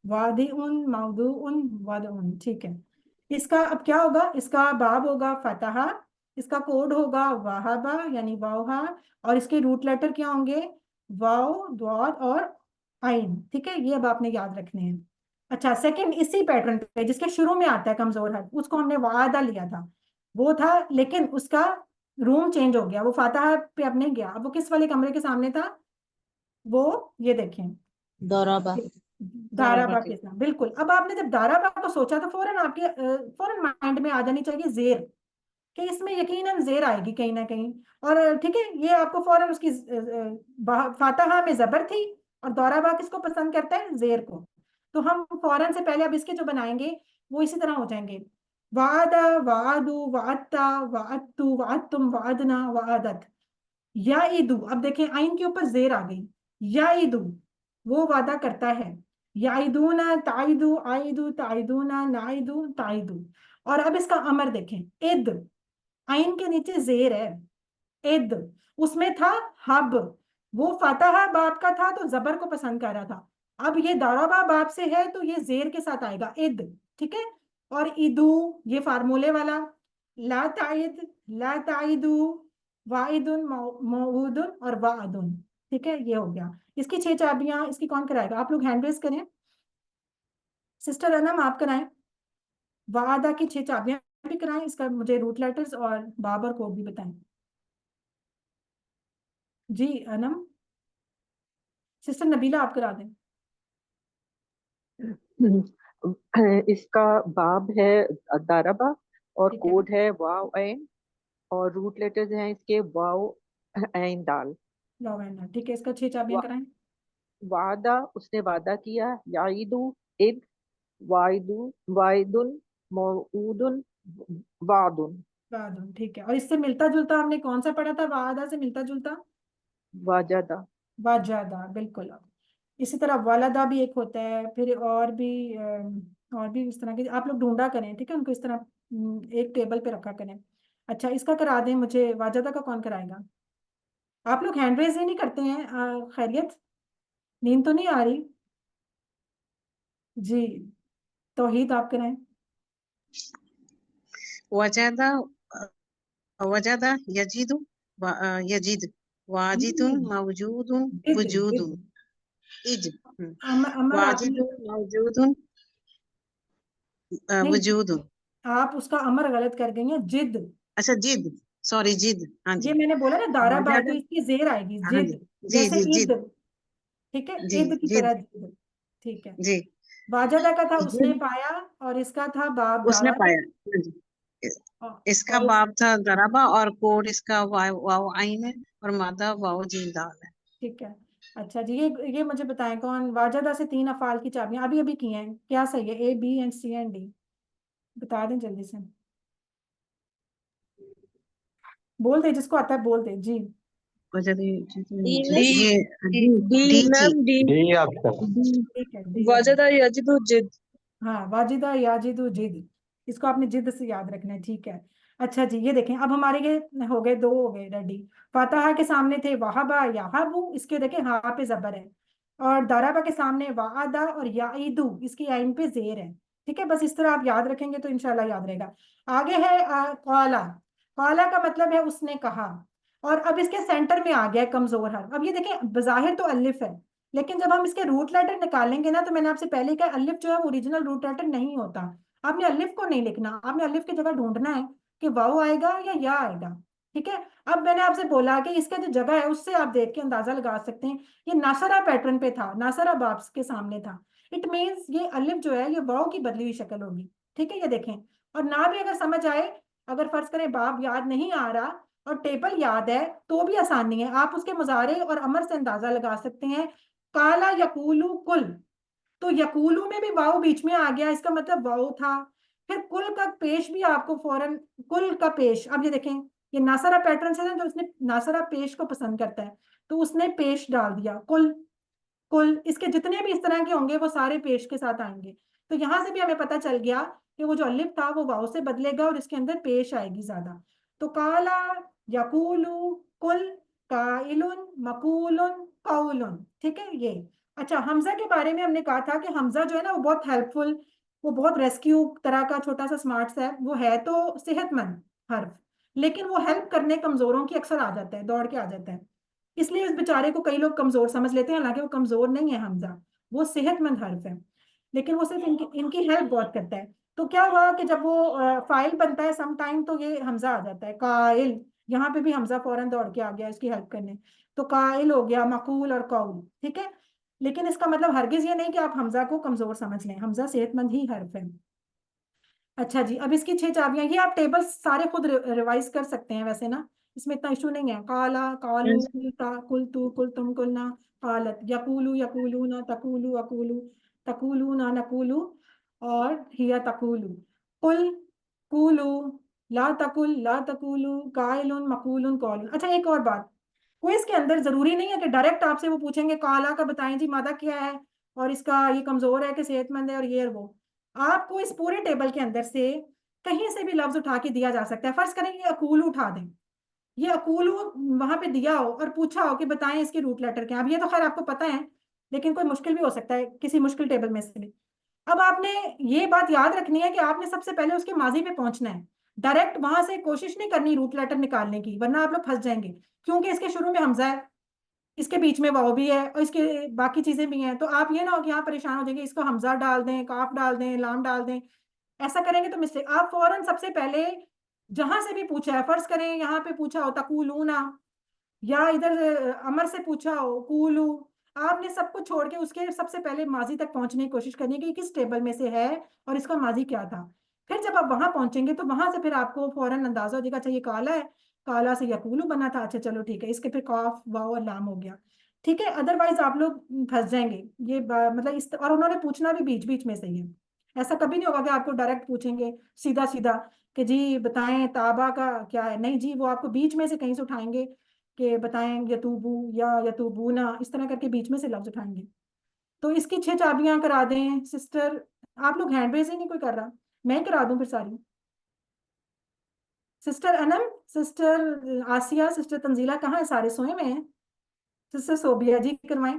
वादिउन मौदूउन वदउन, ठीक है। इसका अब क्या होगा, इसका बाब होगा फतहा, इसका कोड होगा वाहबा यानी वाहा, और इसके रूट लेटर क्या होंगे, वाव द्वाद और आइन, ठीक है, ये अब आपने याद रखने हैं। अच्छा, सेकंड इसी पैटर्न पे जिसके शुरू में आता है कमजोर हर्फ, उसको हमने वादा लिया था, वो था, लेकिन उसका रूम चेंज हो गया, वो फातहा पे अब नहीं गया, अब वो किस वाले कमरे के सामने था, वो ये देखें, दरबा दरबा दाराबा के के साथ, बिल्कुल। अब आपने जब दाराबा को सोचा तो फौरन आपके फौरन माइंड में आ जानी चाहिए जेर, कि इसमें यकीनन जेर आएगी कहीं ना कहीं। और ठीक है, ये आपको फौरन उसकी फातहा में जबर थी, और दौराबा किसको पसंद करता है, जेर को। तो हम फौरन से पहले अब इसके जो बनाएंगे वो इसी तरह हो जाएंगे, वादा वादू वादता वादतु वादतुम वादना वादत, या ईदू, अब देखें आइन के ऊपर जेर आ गई, या ईदू, वो वादा करता है, याइदूना ताइदू आइदू ताइदूना नाइदू ताइदू। और अब इसका अमर देखें, इद, आइन के नीचे जेर है, इद, उसमें था हब, वो फतहा बाप का था तो जबर को पसंद कर रहा था, अब ये दाराबा बाप से है तो ये जेर के साथ आएगा इद, ठीक है। और ईदू, ये फार्मूले वाला, ला ताइद ला ताइदू, वाइदुन मऊदुन और वादुन, ठीक है, ये हो गया। इसकी 6 चाबियां, इसकी कौन कराएगा, आप लोग हैंड रेज करें, सिस्टर अनम आप कराएं, वादा की 6 चाबियां भी कराएं, इसका मुझे रूट लेटर्स और बाबर कोड भी बताएं। जी अनम, सिस्टर नबीला आप करा दें। इसका बाब है दाराबा, और ठीक है, कोड है वाव ऐन, और रूट लेटर्स हैं इसके वाव ऐन दाल। लॉवेंडर, ठीक है, इसका 6 चाबियां वा, कराएं। वादा, उसने वादा किया, याइदू इद, वाइदू वाइदुन मऊदुन वादुन, वादुन, ठीक है, और इससे मिलता जुलता हमने कौन सा पढ़ा था, वादा से मिलता जुलता, वाजदा। वाजादा, बिल्कुल। इसी तरह वालदा भी एक होता है, फिर और भी इस तरह के आप लोग ढूंढा करें, ठीक है, उनको इस तरह एक टेबल पे रखा करें। अच्छा, इसका करा दें मुझे, वाजदा का कौन कराएगा, आप लोग हैंड रेज ही नहीं करते हैं, खैरियत, नींद तो नहीं आ रही? जी, तौहीद आप कराएं। वजदा वजदा यजिदु यजिद वाजिदुन नहीं, मौजूदुन जिद वजूदुन। जिद, इज अमर आपने, वाजिदुन मौजूदुन नहीं, वजूदुन। आप उसका अमर गलत कर गई हैं, जिद। अच्छा जिद, सॉरी जिद, हाँ ये जी। मैंने बोला ना दारा बा, तो वजदा, इसकी जेर आएगी, हाँ जी, जिद, जी जैसे जी ईद, जिद, ठीक है, जी ईद की जिद, तरह जिद, ठीक है। जी वाजदा का था उसने जिद पाया, और इसका था बाप उसने दारा, पाया, हाँ जी। इसका और बाप था दराबा, और कोड इसका वाव आइन है, और मादा वाव जीन दाल है। ठीक है। अच्छा जी, ये मुझे बताएं, कौन वाजदा से 3 अफाल की चाबियां अभी अभी की हैं, क्या सही है, A B and C and D? बता दें जल्दी से, बोल दे, जिसको आता है बोल दे जी। वजह डी ये में ये D D G ma'am D D option. ठीक है, डी है। वजदा यजिदु जिद। हाँ, वाजिदा याजिदु जिद, इसको आपने जिद से याद रखना है, ठीक है। अच्छा जी, ये देखें, अब हमारे ये हो गए, दो हो गए रेडी। फातहा के सामने थे वहाबा याहबू, इसके देखें हा पे जबर है। और दाराबा के सामने वादा और याइदू, इसकी आइन पे जेर है। ठीक है, बस इस तरह आप याद रखेंगे तो इंशाल्लाह याद रहेगा। आगे है काला। काला का मतलब है उसने कहा। और अब इसके सेंटर में आ गया है कमजोर हर्फ। अब ये देखें, बजाहिर तो अलिफ है, लेकिन जब हम इसके रूट लेटर निकालेंगे ना, तो मैंने आपसे पहले कहा अलिफ जो है वो ओरिजिनल रूट लेटर नहीं होता। आपने अलिफ को नहीं लिखना, आपने अलिफ की जगह ढूंढना है कि वाव आएगा या आएगा। ठीक है। अब मैंने आपसे बोला कि इसका जो जगह है उससे आप देख के अंदाजा लगा सकते हैं। ये नासरा पैटर्न पे था, नासरा बाप्स के सामने था। इट मीन्स ये अलिफ जो है ये वाव की बदली हुई शक्ल होगी। ठीक है, ये देखें। और ना भी अगर समझ आए, अगर फर्ज करें बाप याद नहीं आ रहा और टेबल याद है, तो भी आसानी है, आप उसके मुजारे और अमर से अंदाजा लगा सकते हैं। काला यकूलू कुल, तो यकूलू में भी वाव बीच में आ गया, इसका मतलब वाव था। फिर कुल का पेश भी आपको फौरन, कुल का पेश, अब ये देखें, ये नासरा पैटर्न से ना, जो उसने नासरा पेश को पसंद करता है, तो उसने पेश डाल दिया कुल। कुल इसके जितने भी इस तरह के होंगे वो सारे पेश के साथ आएंगे। तो यहां से भी हमें पता चल गया कि वो जो अलिफ था वो वाव से बदलेगा और इसके अंदर पेश आएगी ज्यादा। तो काला यकूलू कुल काइलुन मकूलुन कौलुन। ठीक है ये। अच्छा, हमजा के बारे में हमने कहा था कि हमजा जो है ना वो बहुत हेल्पफुल, वो बहुत रेस्क्यू तरह का छोटा सा स्मार्ट सा है। वो है तो सेहतमंद हर्फ, लेकिन वो हेल्प करने कमजोरों की अक्सर आ जाता है, दौड़ के आ जाता है। इसलिए इस बेचारे को कई लोग कमजोर समझ लेते हैं, हालांकि वो कमजोर नहीं है हमजा, वो सेहतमंद हर्फ है। लेकिन वो सिर्फ इनकी इनकी हेल्प बहुत करता है। तो क्या हुआ कि जब वो फाइल बनता है सम टाइम, तो ये हमजा आ जाता है काइल। यहाँ पे भी हमजा फौरन दौड़ के आ गया इसकी हेल्प करने। तो काइल हो गया, मकूल और कौल। ठीक है। लेकिन इसका मतलब हरगिज ये नहीं कि आप हमजा को कमजोर समझ लें, हमजा सेहतमंद ही हर्फ है। अच्छा जी, अब इसकी 6 चाबियां, ये आप टेबल सारे खुद रिवाइज कर सकते हैं वैसे ना, इसमें इतना इशू नहीं है। काला कालू कुलता कुलतू कुलतुम कुलना कालत यकूलू यकूलूना तकूलू अकूलू तकूलूना नकूलू और हिया तकूलू कुल कूलू ला तकुल ला तकूलू काइलुन मकूलुन कौलुन। अच्छा, एक और बात, क्विज के अंदर जरूरी नहीं है कि डायरेक्ट आपसे वो पूछेंगे काला का बताएं जी मादा क्या है, और इसका ये कमजोर है कि सेहतमंद है, और ये और वो। आपको इस पूरे टेबल के अंदर से कहीं से भी लफ्ज उठा के दिया जा सकता है। फर्ज करें ये अकूलू उठा दें, ये अकूलू वहां पे दिया हो और पूछा हो कि बताएं इसके रूट लेटर क्या है। अब ये तो खैर आपको पता है, लेकिन कोई मुश्किल भी हो सकता है, किसी मुश्किल टेबल में से भी। अब आपने ये बात याद रखनी है कि आपने सबसे पहले उसके माजी पे पहुंचना है। डायरेक्ट वहां से कोशिश नहीं करनी रूट लेटर निकालने की, वरना आप लोग फंस जाएंगे। क्योंकि इसके शुरू में हमजा है, इसके बीच में वाव भी है, और इसके बाकी चीजें भी हैं। तो आप ये ना हो कि यहाँ परेशान हो जाएंगे, इसको हमजा डाल दें, काफ डाल दें, लाम डाल दें। ऐसा करेंगे तो मिस्टेक। आप फौरन सबसे पहले जहां से भी पूछा है, फर्ज करें यहाँ पे पूछा हो तकूलूना, या इधर अमर से पूछा हो कूलू, आपने सब कुछ छोड़ के उसके सबसे पहले माजी तक पहुंचने की कोशिश करनी है कि किस टेबल में से है और इसका माजी क्या था। फिर जब आप वहां पहुंचेंगे तो वहां से फिर आपको फौरन अंदाजा हो जाएगा, अच्छा ये काला है, काला से यकूलू बना था, अच्छा चलो ठीक है, इसके फिर कॉफ वाव और लाम हो गया। ठीक है, अदरवाइज आप लोग फंस जाएंगे। ये मतलब इस, और उन्होंने पूछना भी बीच बीच में से ही है। ऐसा कभी नहीं होगा कि आपको डायरेक्ट पूछेंगे सीधा सीधा कि जी बताएं ताबा का क्या है, नहीं जी, वो आपको बीच में से कहीं से उठाएंगे कि बताएं यतूबू या यतूबूना, इस तरह करके बीच में से लफ्ज उठाएंगे। तो इसकी 6 चाबियां करा दें सिस्टर। आप लोग हैंड रेज ही नहीं कोई कर रहा, मैं ही करा दूं फिर सारी। सिस्टर अनम, सिस्टर आसिया, सिस्टर तंजीला कहाँ है? सारे सोए में हैं। सिस्टर सोबिया जी करवाएं।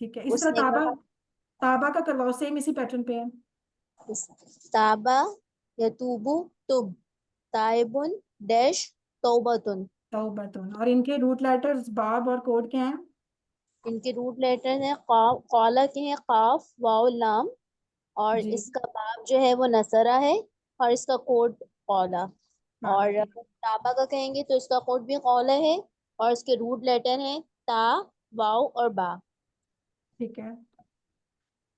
ठीक है, इस तरह उसने ताबा, कहा ताबा का करवाओ, सेम इसी पैटर्न पे है। ताबा यतूबु तुब ताइबुन डैश तौबतुन। तौबतुन। और इनके रूट लेटर्स बाब और कोड क्या हैं? इनके रूट लेटर हैं कौला के हैं काफ वाव लाम, और जी इसका बाब जो है वो नसरा है, और इसका कोड कौला। हाँ और ताबा का कहेंगे तो इसका कोड भी कौला है, और इसके रूट लेटर हैं ता वाव और बा। ठीक है।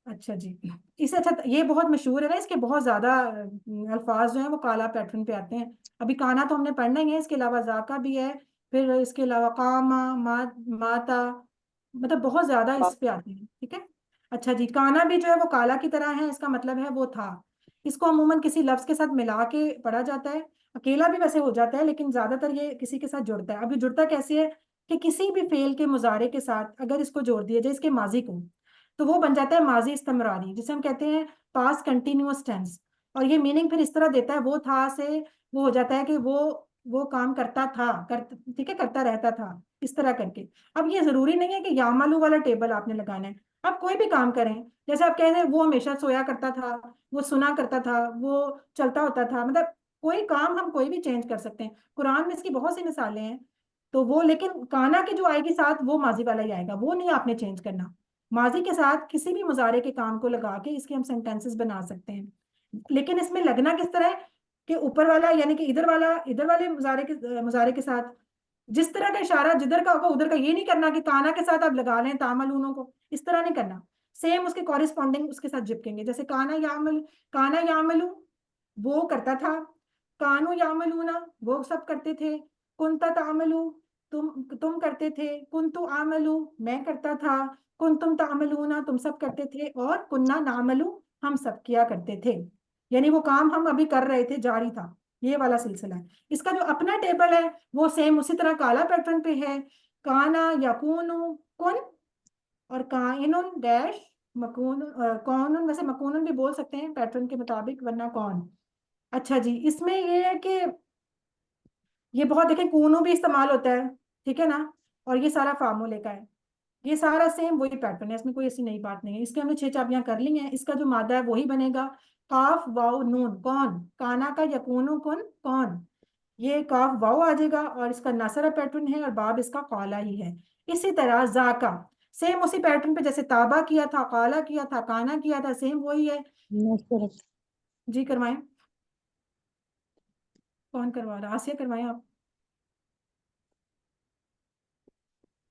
अच्छा जी, इससे अच्छा ये बहुत मशहूर है ना, इसके बहुत ज्यादा अल्फाज जो हैं वो काला पैटर्न पे आते हैं। अभी काना तो हमने पढ़ना ही है, इसके अलावा जाका भी है, फिर इसके अलावा कामा, माता, मतलब बहुत ज्यादा इस पे आती है। ठीक है। अच्छा जी, काना भी जो है वो काला की तरह है, इसका मतलब है वो था। इसको अमूमन किसी लफ्ज के साथ मिला के पढ़ा जाता है, अकेला भी वैसे हो जाता है, लेकिन ज्यादातर ये किसी के साथ जुड़ता है। अभी जुड़ता कैसे है कि किसी भी फेल के मुजारे के साथ अगर इसको जोड़ दिया जाए, इसके माजी को, तो वो बन जाता है माजी इस्तमरारी, जिसे हम कहते हैं पास्ट कंटिन्यूअस टेंस। और ये मीनिंग फिर इस तरह देता है, वो था से वो हो जाता है कि वो काम करता था, ठीक है, करता रहता था, इस तरह करके। अब ये जरूरी नहीं है कि यामालू वाला टेबल आपने लगाना है, आप कोई भी काम करें। जैसे आप कह रहे हैं वो हमेशा सोया करता था, वो सुना करता था, वो चलता होता था, मतलब कोई काम हम कोई भी चेंज कर सकते हैं। कुरान में इसकी बहुत सी मिसालें हैं। तो वो, लेकिन काना की जो आएगी साथ वो माजी वाला ही आएगा, वो नहीं आपने चेंज करना। माजी के साथ किसी भी मुजारे के काम को लगा के इसके हम सेंटेंसेस बना सकते हैं। लेकिन इसमें लगना किस तरह है कि ऊपर वाला यानी कि इधर वाले मुजारे के साथ जिस तरह का इशारा जिधर का होगा उधर का, ये नहीं करना कि काना के साथ आप लगा लें तामलूनों को, इस तरह नहीं करना। सेम उसके कॉरिस्पॉन्डिंग उसके साथ चिपकेंगे। जैसे काना यामलू वो करता था, कानू यामलूना वो सब करते थे, कुंता तामलू तुम करते थे, कुंतु आमलू मैं करता था, कुंतुम तामलूना तुम सब करते थे, और कुन्ना नामलू हम सब किया करते थे। यानी वो काम हम अभी कर रहे थे, जारी था, ये वाला सिलसिला है। इसका जो अपना टेबल है वो सेम उसी तरह काला पैटर्न पे है। काना यकूनु कुन, और काइनुन डैश मकून, कौनुन, वैसे मकूनुन भी बोल सकते हैं पैटर्न के मुताबिक, वरना कौन। अच्छा जी, इसमें ये है कि ये बहुत देखें कूनू भी इस्तेमाल होता है, ठीक है ना, और ये सारा फार्मूले का है, ये सारा सेम वही पैटर्न है, इसमें कोई ऐसी नई बात नहीं है। इसके हमने 6 चाबियां कर ली हैं। इसका जो मादा है वही बनेगा, काफ वाव नून कौन, काना का यकूनु कुन कौन, ये काफ वाव आ जाएगा, और इसका नासरा पैटर्न है, और बाब इसका काला ही है। इसी तरह जाका सेम उसी पैटर्न पे, जैसे ताबा किया था, काला किया था, काना किया था, सेम वही है। जी करवाएं, कौन करवा रहा, आसिया करवाएं आप।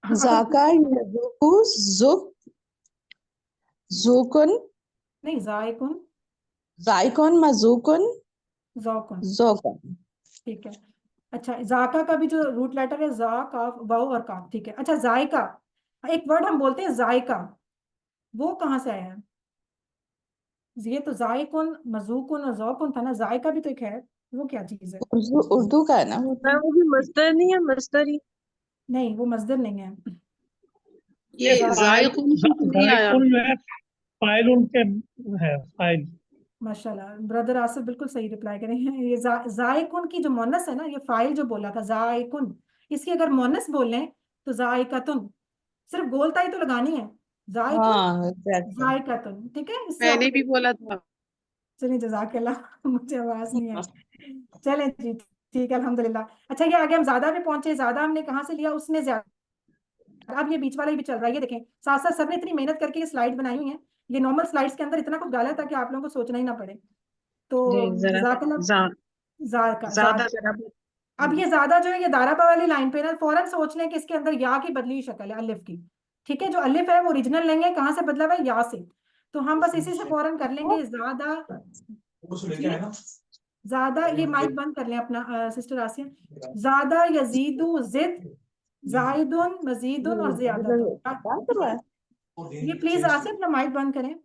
जाका यजुकु जुक जुकुन नहीं, जायकुन, जायकुन मजुकुन जौकुन, जोकुन। ठीक है। अच्छा, जाका का भी जो रूट लेटर है जा, काफ, वाव और काफ, ठीक है। अच्छा, जायका, एक वर्ड हम बोलते हैं जायका, वो कहाँ से आया है? ये तो जायकुन, मजूकुन और जौकुन था ना, जायका भी तो एक है, वो क्या चीज है? उर्दू उर्दू का है ना वो तो। मैम वो भी मस्दर नहीं है, मस्दर ही। नहीं, वो मजदर नहीं है। ये जायकुन तो नहीं आया। जायकुन जो है फाइल उनके है, फाइल। माशाल्लाह, ब्रदर आसिफ बिल्कुल सही रिप्लाई करें। ये जायकुन की जो मोनस है ना, ये फाइल जो बोला था जायकुन, इसकी अगर मोनस बोलें तो जायकातुन, सिर्फ गोलताई तो लगानी है, जायकुन हाँ एग्जैक्टली। जायकातुन, ठीक है, इससे मैंने आपको। भी बोला था। चलिए, जजाकल्लाह। मुझे आवाज नहीं आई। चलें जी, ठीक है, अल्हम्दुलिल्लाह। अच्छा, ये आगे हम ज्यादा पे पहुंचे, ज्यादा हमने कहाँ से लिया, उसने ज्यादा। अब ये बीच वाला ही भी चल रहा है, ये देखें, साथ साथ सबने इतनी मेहनत करके ये स्लाइड बनाई हुई है। ये नॉर्मल स्लाइड्स के अंदर इतना कुछ डाला था कि आप लोगों को सोचना ही ना पड़े। तो जी जरा जजाकल्लाह। जा, ज्यादा ज्यादा। अब ये ज्यादा जो है, ये दाराबा वाली लाइन पे ना फौरन सोच लें कि इसके अंदर या की बदली हुई शक्ल है, अलिफ की। ठीक है, जो अलिफ है वो ओरिजिनल लेंगे, कहाँ से बदला हुआ है, या से। तो हम बस इसी से फौरन कर लेंगे, ज्यादा जी, ज्यादा। ये माइक बंद कर लें अपना, सिस्टर आसिया। ज्यादा, यजीदु, जिद, जायदुन, मजीदुन और जियादतुन। बात करवा है। ये प्लीज आसिफ अपना माइक बंद करें।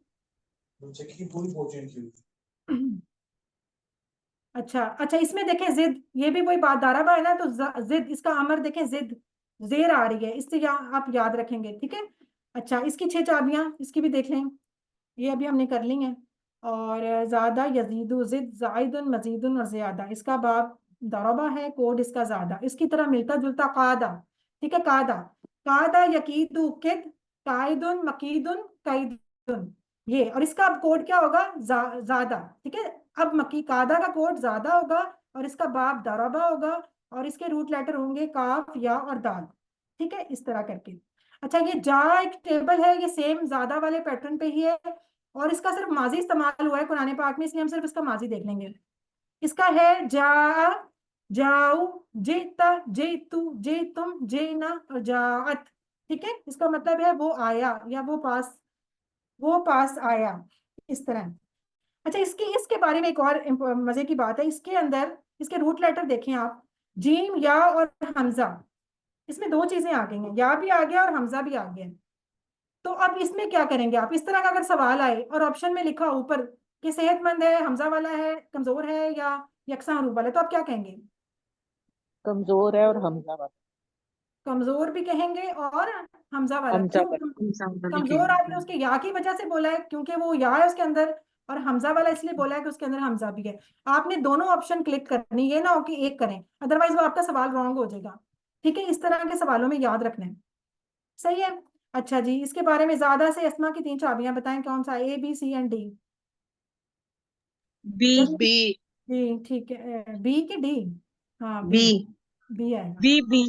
अच्छा अच्छा, इसमें देखें जिद, ये भी वही बात, दाराबा है ना, तो जिद, इसका अमर देखें, जिद जेर आ रही है, इससे आप याद रखेंगे, ठीक है। अच्छा, इसकी 6 चाबियां, इसकी भी देख लें, ये अभी हमने कर ली हैं। और ज्यादा, यजीदु, जिद, जायदुन, मजीदुन और ज्यादा, इसका बाब दाराबा है, कोड इसका ज्यादा, इसकी तरह मिलता जुलता कादा, ठीक है, कादा, कादा यकीदु किद, कायदुन मकीदुन कैदुन, ये। और इसका अब कोड क्या होगा, ज्यादा, ठीक है। अब मकी कादा का कोड ज्यादा होगा, और इसका बाब दाराबा होगा, और इसके रूट लेटर होंगे काफ, या और दाल, ठीक है, इस तरह करके। अच्छा, ये जा एक टेबल है, ये सेम ज्यादा वाले पैटर्न पे ही है, और इसका सिर्फ माजी इस्तेमाल हुआ है कुरान पाक में, इसलिए हम सिर्फ इसका माजी देख लेंगे। इसका है जा, जाऊ, जेता, जेतु, जेतुम, जेना और जात, ठीक है। इसका मतलब है वो आया, या वो पास आया, इस तरह। अच्छा, इसके बारे में एक और मजे की बात है, इसके अंदर इसके रूट लेटर देखें आप, जीम, या और हमजा, इसमें दो चीजें आ गई हैं, या भी आ गया और हमजा भी आ गया। तो अब इसमें क्या करेंगे आप, इस तरह का अगर सवाल आए और ऑप्शन में लिखा ऊपर कि सेहतमंद है, हमजा वाला है, कमजोर है या यकसा हरूफ वाला है, तो आप क्या कहेंगे? कमजोर है और हमजा वाला। कमजोर भी कहेंगे और हमजा वाला। हमजा क्यों वाला। कमजोर आपने उसके या की वजह से बोला है क्योंकि वो या है उसके अंदर, और हमजा वाला इसलिए बोला है कि उसके अंदर हमजा भी है। आपने दोनों ऑप्शन क्लिक करनी, ये ना हो कि एक करें, अदरवाइज वो आपका सवाल रॉन्ग हो जाएगा। ठीक है, इस तरह के सवालों में याद रखना है। सही है। अच्छा जी, इसके बारे में ज्यादा से अस्मा की 3 चाबियां बताएं, कौन सा, A B C and D? B B B, ठीक है, बी की डी? हाँ बी, बी बी आएगा। बी बी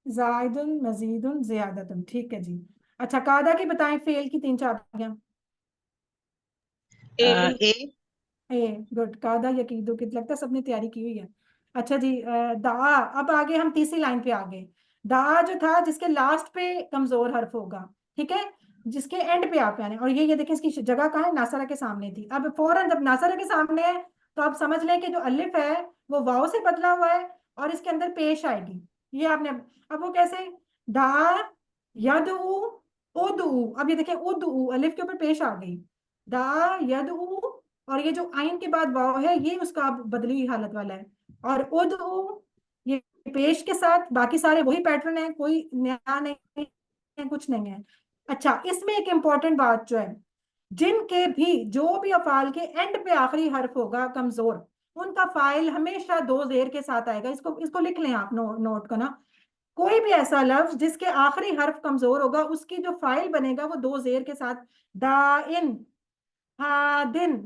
जायदुन मजीदुन जियादतुन, ठीक है जी। अच्छा, कादा की बताएं फेल की 3 चाबियां। ए ए ए गुड, कादा यकीदु की लगता है सबने तैयारी की हुई है। अच्छा जी, दा। अब आगे हम तीसरी लाइन पे आ गए। दा जो था जिसके लास्ट पे कमजोर हर्फ होगा, ठीक है, जिसके एंड पे आप आने, और ये देखिए इसकी जगह कहाँ है, नासरा के सामने थी। अब फौरन जब नासरा के सामने है तो आप समझ लें कि जो अलिफ है वो वाव से बदला हुआ है और इसके अंदर पेश आएगी। ये आपने अब वो कैसे, दा यदू उदू, अब ये देखिए उदू अलिफ के ऊपर पेश आ गई, दा यदू, और ये जो आइन के बाद वाव है ये उसका अब बदली हुई हालत वाला है, और उदू ये पेश के साथ, बाकी सारे वही पैटर्न है, कोई नया नहीं है, कुछ नहीं है। अच्छा, इसमें एक इंपॉर्टेंट बात जो है, जिनके भी जो भी अफाल के एंड पे आखिरी हर्फ होगा कमजोर, उनका फाइल हमेशा 2 जेर के साथ आएगा। इसको इसको लिख लें आप, नोट को ना। कोई भी ऐसा लफ्ज जिसके आखिरी हर्फ कमजोर होगा उसकी जो फाइल बनेगा वो 2 जेर के साथ, दाइन, हादिन,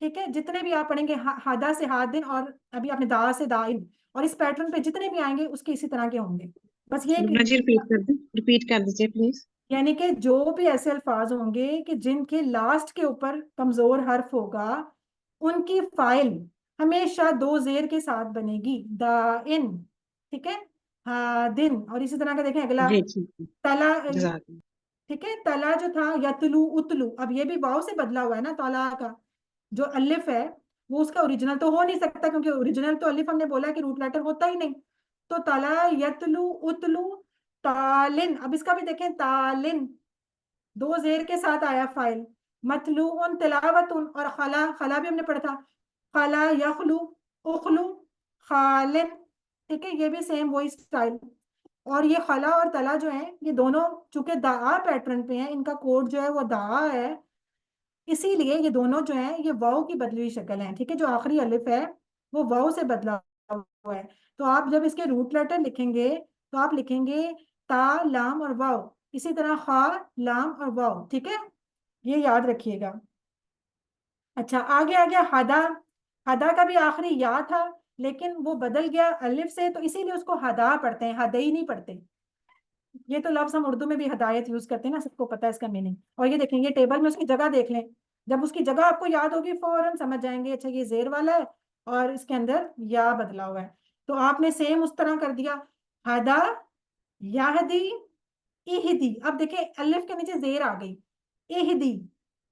ठीक है, जितने भी आप पढ़ेंगे हादा से हादिन, और अभी आपने दा से दाइन, और इस पैटर्न पे जितने भी आएंगे उसके इसी तरह के होंगे। बस ये सलमा जी रिपीट कर दीजिए प्लीज। यानी कि जो भी ऐसे अल्फाज होंगे कि जिनके लास्ट के ऊपर कमजोर हर्फ होगा उनकी फाइल हमेशा 2 जेर के साथ बनेगी, दाइन, ठीक है, हादिन। और इसी तरह का देखें अगला, जी ठीक है, तला, जज़ाक ठीक है, तला जो था यतलू उतलू, अब ये भी वाव से बदला हुआ है ना, तला का जो अलिफ है वो उसका ओरिजिनल तो हो नहीं सकता, क्योंकि ओरिजिनल तो अलिफ हमने बोला कि रूट लेटर होता ही नहीं। तो तला यतलू उतलू तालिन, अब इसका भी देखें, तालिन 2 जेर के साथ आया फाइल, मतलून तिलावतुन, और खला, खला भी हमने पढ़ा था, खला यखलू उखलू खालिन, ठीक है, ये भी सेम वही स्टाइल। और ये खला और तला जो है ये दोनों चूंकि दा पैटर्न पे हैं, इनका कोड जो है वो दा है, इसीलिए ये दोनों जो है ये वाव की बदली हुई शक्ल है, ठीक है, जो आखिरी अलिफ है वो वाव से बदला हुआ है। तो आप जब इसके रूट लेटर लिखेंगे तो आप लिखेंगे ता लाम और वाव, इसी तरह खा लाम और वाव, ठीक है, ये याद रखिएगा। अच्छा, आगे आ गया हदा। हदा का भी आखिरी या था लेकिन वो बदल गया अलिफ से, तो इसीलिए उसको हदा पढ़ते हैं, हदई नहीं पढ़ते। ये तो लफ्ज हम उर्दू में भी हदायत यूज करते हैं ना, सबको पता है इसका मीनिंग। और ये देखेंगे टेबल में उसकी जगह देख लें, जब उसकी जगह आपको याद होगी फौरन समझ जाएंगे अच्छा ये जेर वाला है और इसके अंदर या बदला हुआ है। तो आपने सेम उस तरह कर दिया, हदा याहदी इहदी। अब देखिए अलिफ के नीचे जेर आ गई, इहदी,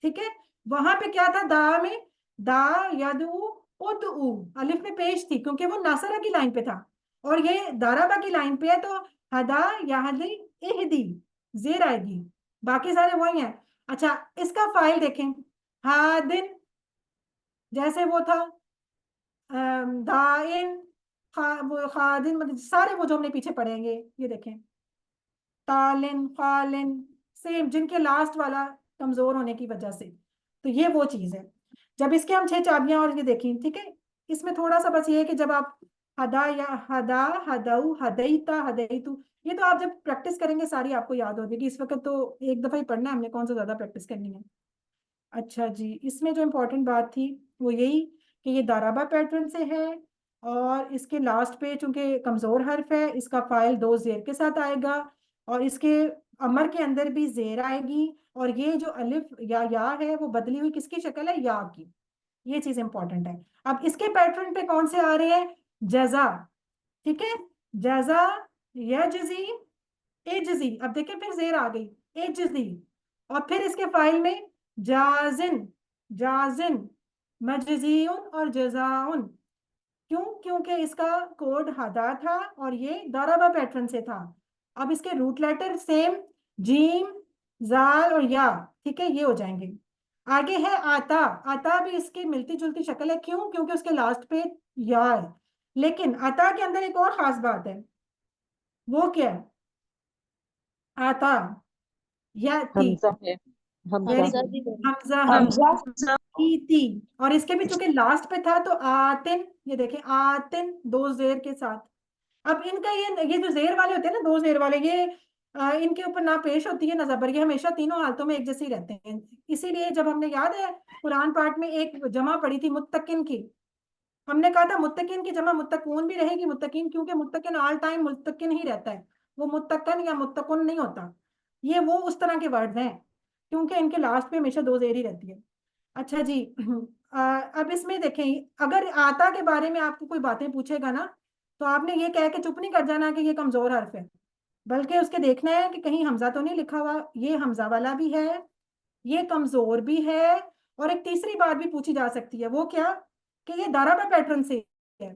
ठीक है, वहां पे क्या था, दा में दा यदू उदू, अलिफ में पेश थी क्योंकि वो नासरा की लाइन पे था, और ये दाराबा की लाइन पे है, तो हदा याहदी इहदी, जेर आएगी, बाकी सारे वही हैं। अच्छा, इसका फाइल देखें, हादिन जैसे वो था, दाइन, वो खादिन, मतलब सारे वो जो हमने पीछे पढ़ेंगे, ये देखें, तालिन फालिन, सेम, जिनके लास्ट वाला कमजोर होने की वजह से। तो ये वो चीज है। जब इसके हम 6 चाबियां और ये देखें, ठीक है, इसमें थोड़ा सा बस ये है कि जब आप हदा या हदा हदाऊ हदईता हदईतु, ये तो आप जब प्रैक्टिस करेंगे सारी आपको याद हो जाएगी। इस वक्त तो एक दफा ही पढ़ना है हमने, कौन सा ज्यादा प्रैक्टिस करनी है। अच्छा जी, इसमें जो इम्पोर्टेंट बात थी वो यही कि ये दाराबा पैटर्न से है, और इसके लास्ट पे चूंकि कमजोर हर्फ है इसका फाइल 2 जेर के साथ आएगा, और इसके अमर के अंदर भी जेर आएगी, और ये जो अलिफ या है वो बदली हुई किसकी शक्ल है, या की। ये चीज इंपॉर्टेंट है। अब इसके पैटर्न पे कौन से आ रहे हैं, जजा, ठीक है, जजा यजजी एजजी, अब देखिए फिर जेर आ गई, एजजी, और फिर इसके फाइल में जाजिन, जाजिन मजजीउन और जजाउन, क्यों? क्योंकि इसका कोड हदा था और ये दाराबा पैटर्न से था। अब इसके रूट लेटर सेम, जीम, जाल और या, ठीक है, ये हो जाएंगे। आगे है आता। आता भी इसकी मिलती जुलती शक्ल है। क्यों? क्योंकि उसके लास्ट पे या है। लेकिन आता के अंदर एक और खास बात है, वो क्या है? आता या ती, हमजा है, हमजा वेरी हमजा गुड, भी है। हमजा हमजा हमजा ती। और इसके भी चूंकि लास्ट पे था तो आतिन, ये देखें आतिन, दो जेर के साथ। अब इनका ये जो जेर वाले होते हैं ना, दो जेर वाले, ये इनके ऊपर ना पेश होती है ना जबर, ये हमेशा तीनों हालतों में एक जैसे ही रहते हैं। इसीलिए जब हमने, याद है कुरान पाठ में एक जमा पढ़ी थी मुत्तकिन की, हमने कहा था मुत्तकिन की जमा मुत्तकून भी रहेगी, मुत्तकिन, क्योंकि मुत्तकिन ऑल टाइम मुत्तकिन ही रहता है, वो मुत्तकन या मुत्तकुन नहीं होता। ये वो उस तरह के वर्ड हैं क्योंकि इनके लास्ट में हमेशा दो जेर ही रहती है। अच्छा जी, अब इसमें देखें, अगर आता के बारे में आपको कोई बातें पूछेगा ना, तो आपने ये कह के चुप नहीं कर जाना कि ये कमजोर हर्फ है, बल्कि उसके देखना है कि कहीं हमजा तो नहीं लिखा हुआ। ये हमजा वाला भी है, ये कमजोर भी है, और एक तीसरी बात भी पूछी जा सकती है, वो क्या? कि ये दाराबा पैटर्न से है,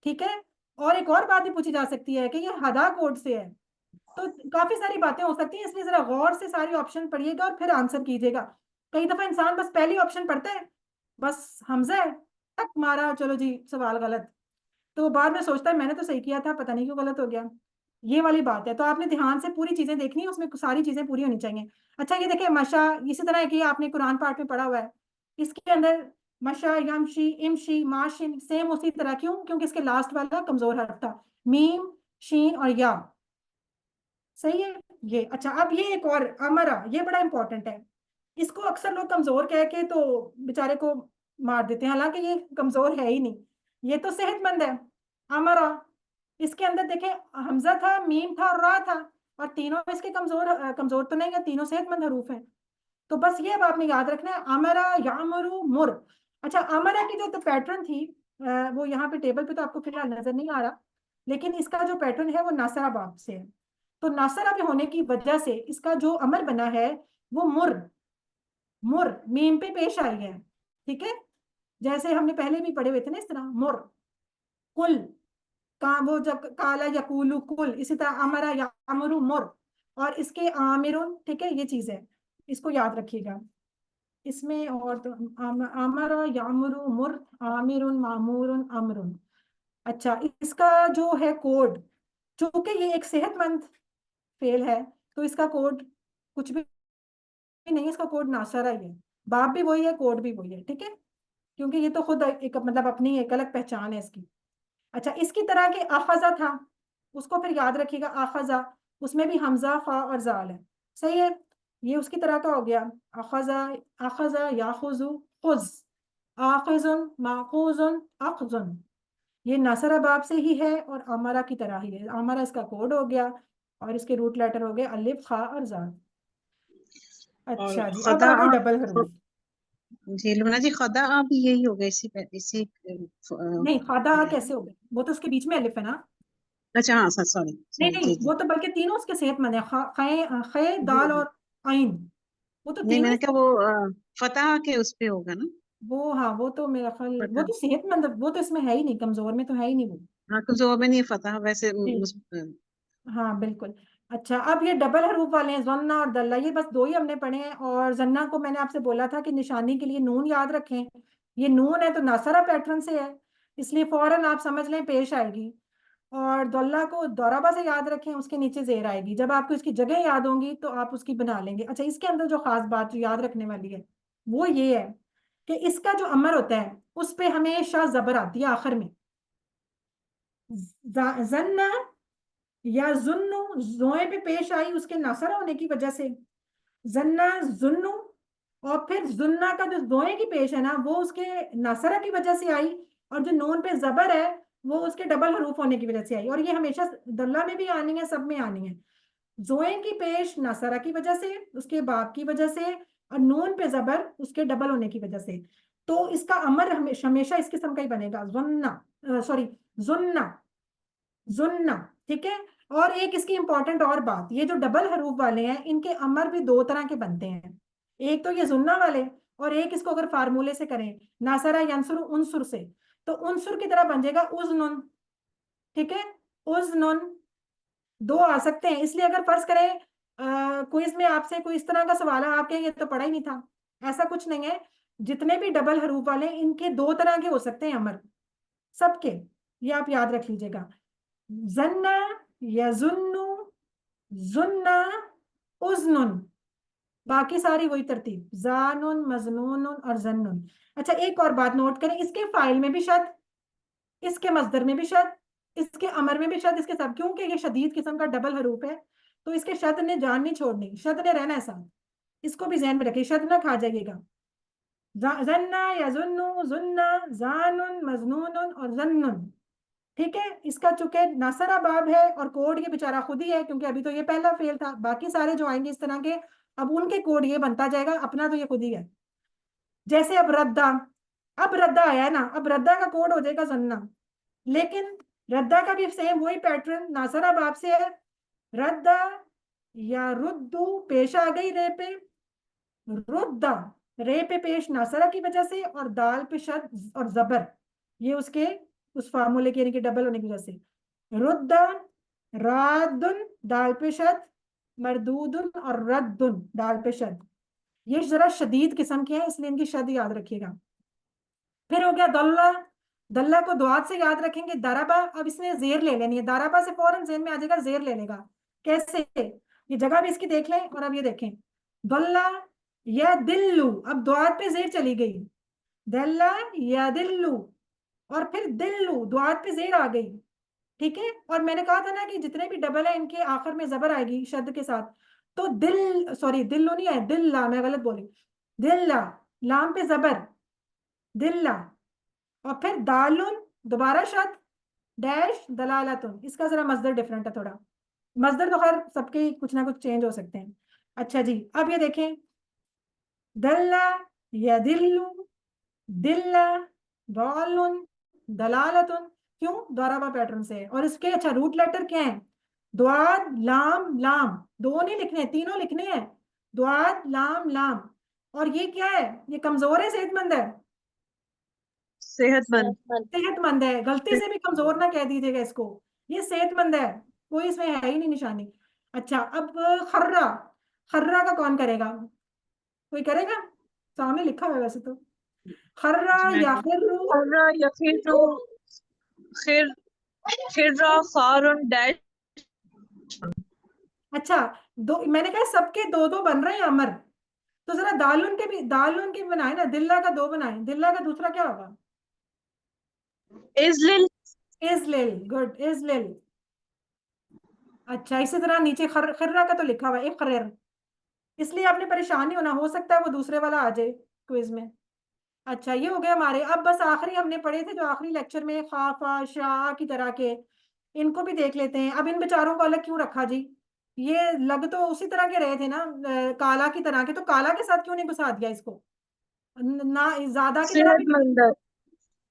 ठीक है। और एक और बात भी पूछी जा सकती है कि ये हदा कोड से है। तो काफी सारी बातें हो सकती हैं, इसलिए जरा गौर से सारी ऑप्शन पढ़िएगा और फिर आंसर कीजिएगा। कई दफा इंसान बस पहली ऑप्शन पढ़ता है, बस हमजा है, तक मारा, चलो जी सवाल गलत, तो बाद में सोचता है मैंने तो सही किया था, पता नहीं क्यों गलत हो गया। ये वाली बात है, तो आपने ध्यान से पूरी चीजें देखनी है, उसमें सारी चीजें पूरी होनी चाहिए। अच्छा ये देखिए, मशा इसी तरह की आपने कुरान पाठ में पढ़ा हुआ है, इसके अंदर मशा, यमशी, इमशी, माशिन, सेम उसी तरह। क्यों? क्योंकि इसके लास्ट वाला कमजोर हर्फ था, मीम, शीन और या, सही है ये। अच्छा अब ये एक और अमरा, ये बड़ा इंपॉर्टेंट है। इसको अक्सर लोग कमजोर कह के तो बेचारे को मार देते हैं, हालांकि ये कमजोर है ही नहीं, ये तो सेहतमंद है। अमरा, इसके अंदर देखें हमजा था, मीम था और रा था, और तीनों इसके कमजोर तो नहीं है, तीनों सेहतमंद हरूफ हैं। तो बस ये अब आपने याद रखना है, अमरा यामरू मुर। अच्छा अमरा की जो तो पैटर्न थी, वो यहाँ पे टेबल पे तो आपको फिलहाल नजर नहीं आ रहा, लेकिन इसका जो पैटर्न है वो नासरा बाब से है। तो नासरा भी होने की वजह से इसका जो अमर बना है वो मुर, मुर मीम पे पेश आई है, ठीक है, जैसे हमने पहले भी पढ़े हुए थे ना इस तरह, मुर, कुल का, वो जब काला यकूलू कुल, इसी तरह अमरा यामरू मुर, और इसके आमिरुन, ठीक है, ये चीज है, इसको याद रखिएगा। इसमें और तो अमरा यामरू मुर, आमिरुन, मामूरुन, अमरुन। अच्छा इसका जो है कोड, चूंकि ये एक सेहतमंद फेल है, तो इसका कोड कुछ भी नहीं, इसका कोड नासरा ही है, बाप भी वही है, कोड भी वही है, ठीक है, क्योंकि ये तो खुद एक मतलब अपनी एक अलग पहचान है इसकी। अच्छा इसकी तरह के आखजा था, उसको फिर याद रखिएगा, आखजा, उसमें भी हमजा, फा और जाल है, सही है, ये उसकी तरह का हो गया। आखजा, आखजा, याखुजु, खुज, आखिजुन, माखुजुन, अखजुन, ये नासरा बाब से ही है और अमरा की तरह ही है। अमरा इसका कोड हो गया, और इसके रूट लेटर हो गए अलिफ, खा और जाल। और अच्छा जी, अब खदा आगे डबल हरूफ। जी लुना जी, खदा भी यही हो गया, इसी नहीं खादा कैसे हो गए, वो तो उसके बीच में अलिफ है ना। अच्छा हाँ सर, सॉरी नहीं सॉरी, नहीं, जी जी वो तो बल्कि तीनों उसके सेहतमंद है, खे, जी दाल जी। और आइन, वो तो नहीं तीनों मैंने ही। कहा वो फतह के उस पे होगा ना, वो हाँ, वो तो मेरा ख्याल, वो फतह। तो सेहतमंद, वो तो इसमें है ही नहीं, कमजोर में तो है ही नहीं वो। हाँ कुछ वो में नहीं है फतह वैसे जी हाँ बिल्कुल। अच्छा अब ये डबल हरूफ वाले हैं, जन्ना और दल्ला, ये बस दो ही हमने पढ़े हैं। और जन्ना को मैंने आपसे बोला था कि निशानी के लिए नून याद रखें, ये नून है तो नासरा पैटर्न से है, इसलिए फौरन आप समझ लें पेश आएगी। और दल्ला को दौराबा से याद रखें, उसके नीचे जेर आएगी, जब आपको इसकी जगह याद होंगी तो आप उसकी बना लेंगे। अच्छा इसके अंदर जो खास बात जो याद रखने वाली है वो ये है कि इसका जो अमर होता है उस पे हमेशा जबर आती है आखिर में, जन्ना या जुन्नु, जोए पे पेश आई उसके नासरा होने की वजह से, जन्ना, जुन्नु, और फिर जुन्ना का जो जोए की पेश है ना वो उसके नासरा की वजह से आई, और जो नून पे जबर है वो उसके डबल हरूफ होने की वजह से आई। और ये हमेशा दल्ला में भी आनी है, सब में आनी है। जोए की पेश नासरा की वजह से, उसके बाप की वजह से, और नून पे जबर उसके डबल होने की वजह से, तो इसका अमर हमेशा हमेशा इस किस्म का ही बनेगा, जुन्ना, सॉरी, जुन्ना, जुन्ना, ठीक है। और एक इसकी इंपॉर्टेंट और बात, ये जो डबल हरूफ वाले हैं इनके अमर भी दो तरह के बनते हैं, एक तो ये जुन्ना वाले, और एक इसको अगर फार्मूले से करें नासरा यंसुर उनसुर से, तो उनसुर की तरह बन जाएगा उज़नुन, ठीक है, उज़नुन। दो आ सकते हैं, इसलिए अगर फर्ज करें क्विज में आपसे कोई इस तरह का सवाल है, आप कहेंगे तो पढ़ा ही नहीं था, ऐसा कुछ नहीं है। जितने भी डबल हरूफ वाले इनके दो तरह के हो सकते हैं अमर, सबके, ये आप याद रख लीजिएगा। जन्ना, यजुन्नु, जुन्ना, उज़नुन, बाकी सारी वही तरतीब, जानुन, मजनून और जन्नुन। अच्छा, एक और बात नोट करें, इसके फाइल में भी शद, इसके मजदर में भी शद, इसके अमर में भी शद, इसके सब, क्योंकि ये शदीद किस्म का डबल हरूफ है, तो इसके शद ने जान नहीं छोड़नी, शद ने रहना है साथ, इसको भी ज़हन में रखिए, शद ना खा जाइएगा। जन्ना, यजुन्नु, जुन्ना, जानुन, मजनून और जन्नुन, ठीक है। इसका चूंकि नासरा बाब है और कोड ये बेचारा खुद ही है, क्योंकि अभी तो ये पहला फेल था, बाकी सारे जो आएंगे इस तरह के, अब उनके कोड ये बनता जाएगा, अपना तो ये खुद ही है। जैसे अब रद्दा, अब रद्दा आया है ना, अब रद्दा का कोड हो जाएगा जन्ना, लेकिन रद्दा का भी सेम वही पैटर्न नासरा बाब से है। रद्दा या रुद्दू, पेश आ गई रे पे, रुद्दा, रे पे पेश नासरा की वजह से, और दाल पे शद और जबर, ये उसके उस फार्मूले के यानी कि डबल होने की वजह से। रुद्दा, रादुन, दाल पे शद, मरदूदुन और रद्दुन, दाल पे शद। ये जरा शदीद किस्म के हैं, इसलिए इनकी शद याद रखिएगा। फिर हो गया दल्ला, दल्ला को दुआत से याद रखेंगे। दराबा, अब इसने जेर ले लेनी है, दराबा से फौरन जेन में आ जाएगा, जेर ले लेगा। कैसे, ये जगह भी इसकी देख लें, और अब ये देखें, दल्ला या दिल्लू, अब दुआत पे जेर चली गई, दल्ला या दिल्लू, और फिर दिल्लू, दुआत पे जेर आ गई, ठीक है। और मैंने कहा था ना कि जितने भी डबल है इनके आखिर में जबर आएगी शद के साथ, तो दिल, सॉरी दिल्लू नहीं है, दिल्ला, मैं गलत बोली, दिल्ला, लाम पे जबर, दिल्ला, और फिर दालुन, दोबारा शद, डैश, दलालतुन। इसका जरा मजदर डिफरेंट है थोड़ा, मजदर तो खैर सबके कुछ ना कुछ चेंज हो सकते हैं। अच्छा जी, अब ये देखें, दल्ला या दिल्लू, दिल्ला, दालुन, दलालतुन, क्यों, द्वाराबा पैटर्न से है। और इसके अच्छा रूट लेटर क्या है, द्वाद, लाम, लाम, दो नहीं लिखने, तीनों लिखने हैं, द्वाद, लाम, लाम। और ये क्या है, ये कमजोर है सेहतमंद है, सेहतमंद। सेहतमंद है, गलती से भी कमजोर ना कह दीजिएगा इसको, ये सेहतमंद है, कोई इसमें है ही नहीं निशानी। अच्छा, अब खर्रा, खर्रा का कौन करेगा, कोई करेगा, सामने लिखा हुआ है वैसे तो, खर्रा या खिर्रू, खर्रा या खिर्रू, खिर्रा, खारुन, डैश। अच्छा, दो, मैंने कहा सबके दो दो बन रहे हैं अमर, तो जरा दालुन के भी, दालुन के बनाए ना, दिल्ला का दो बनाए, दिल्ला का दूसरा क्या होगा, इजलिल, इजलिल, गुड, इजलिल। अच्छा, इसी तरह नीचे खर्रा का तो लिखा हुआ है इक़रर, इसलिए आपने परेशान नहीं होना, हो सकता है वो दूसरे वाला आ जाए क्विज में। अच्छा, ये हो गया हमारे। अब बस आखिरी हमने पढ़े थे जो आखिरी लेक्चर में, खाफा, शाह की तरह के, इनको भी देख लेते हैं। अब इन बेचारों को अलग क्यों रखा जी, ये लग तो उसी तरह के रहे थे ना, काला की तरह के, तो काला के साथ क्यों नहीं घुसा दिया इसको, ना ज्यादा की तरह भी सेहतमंद।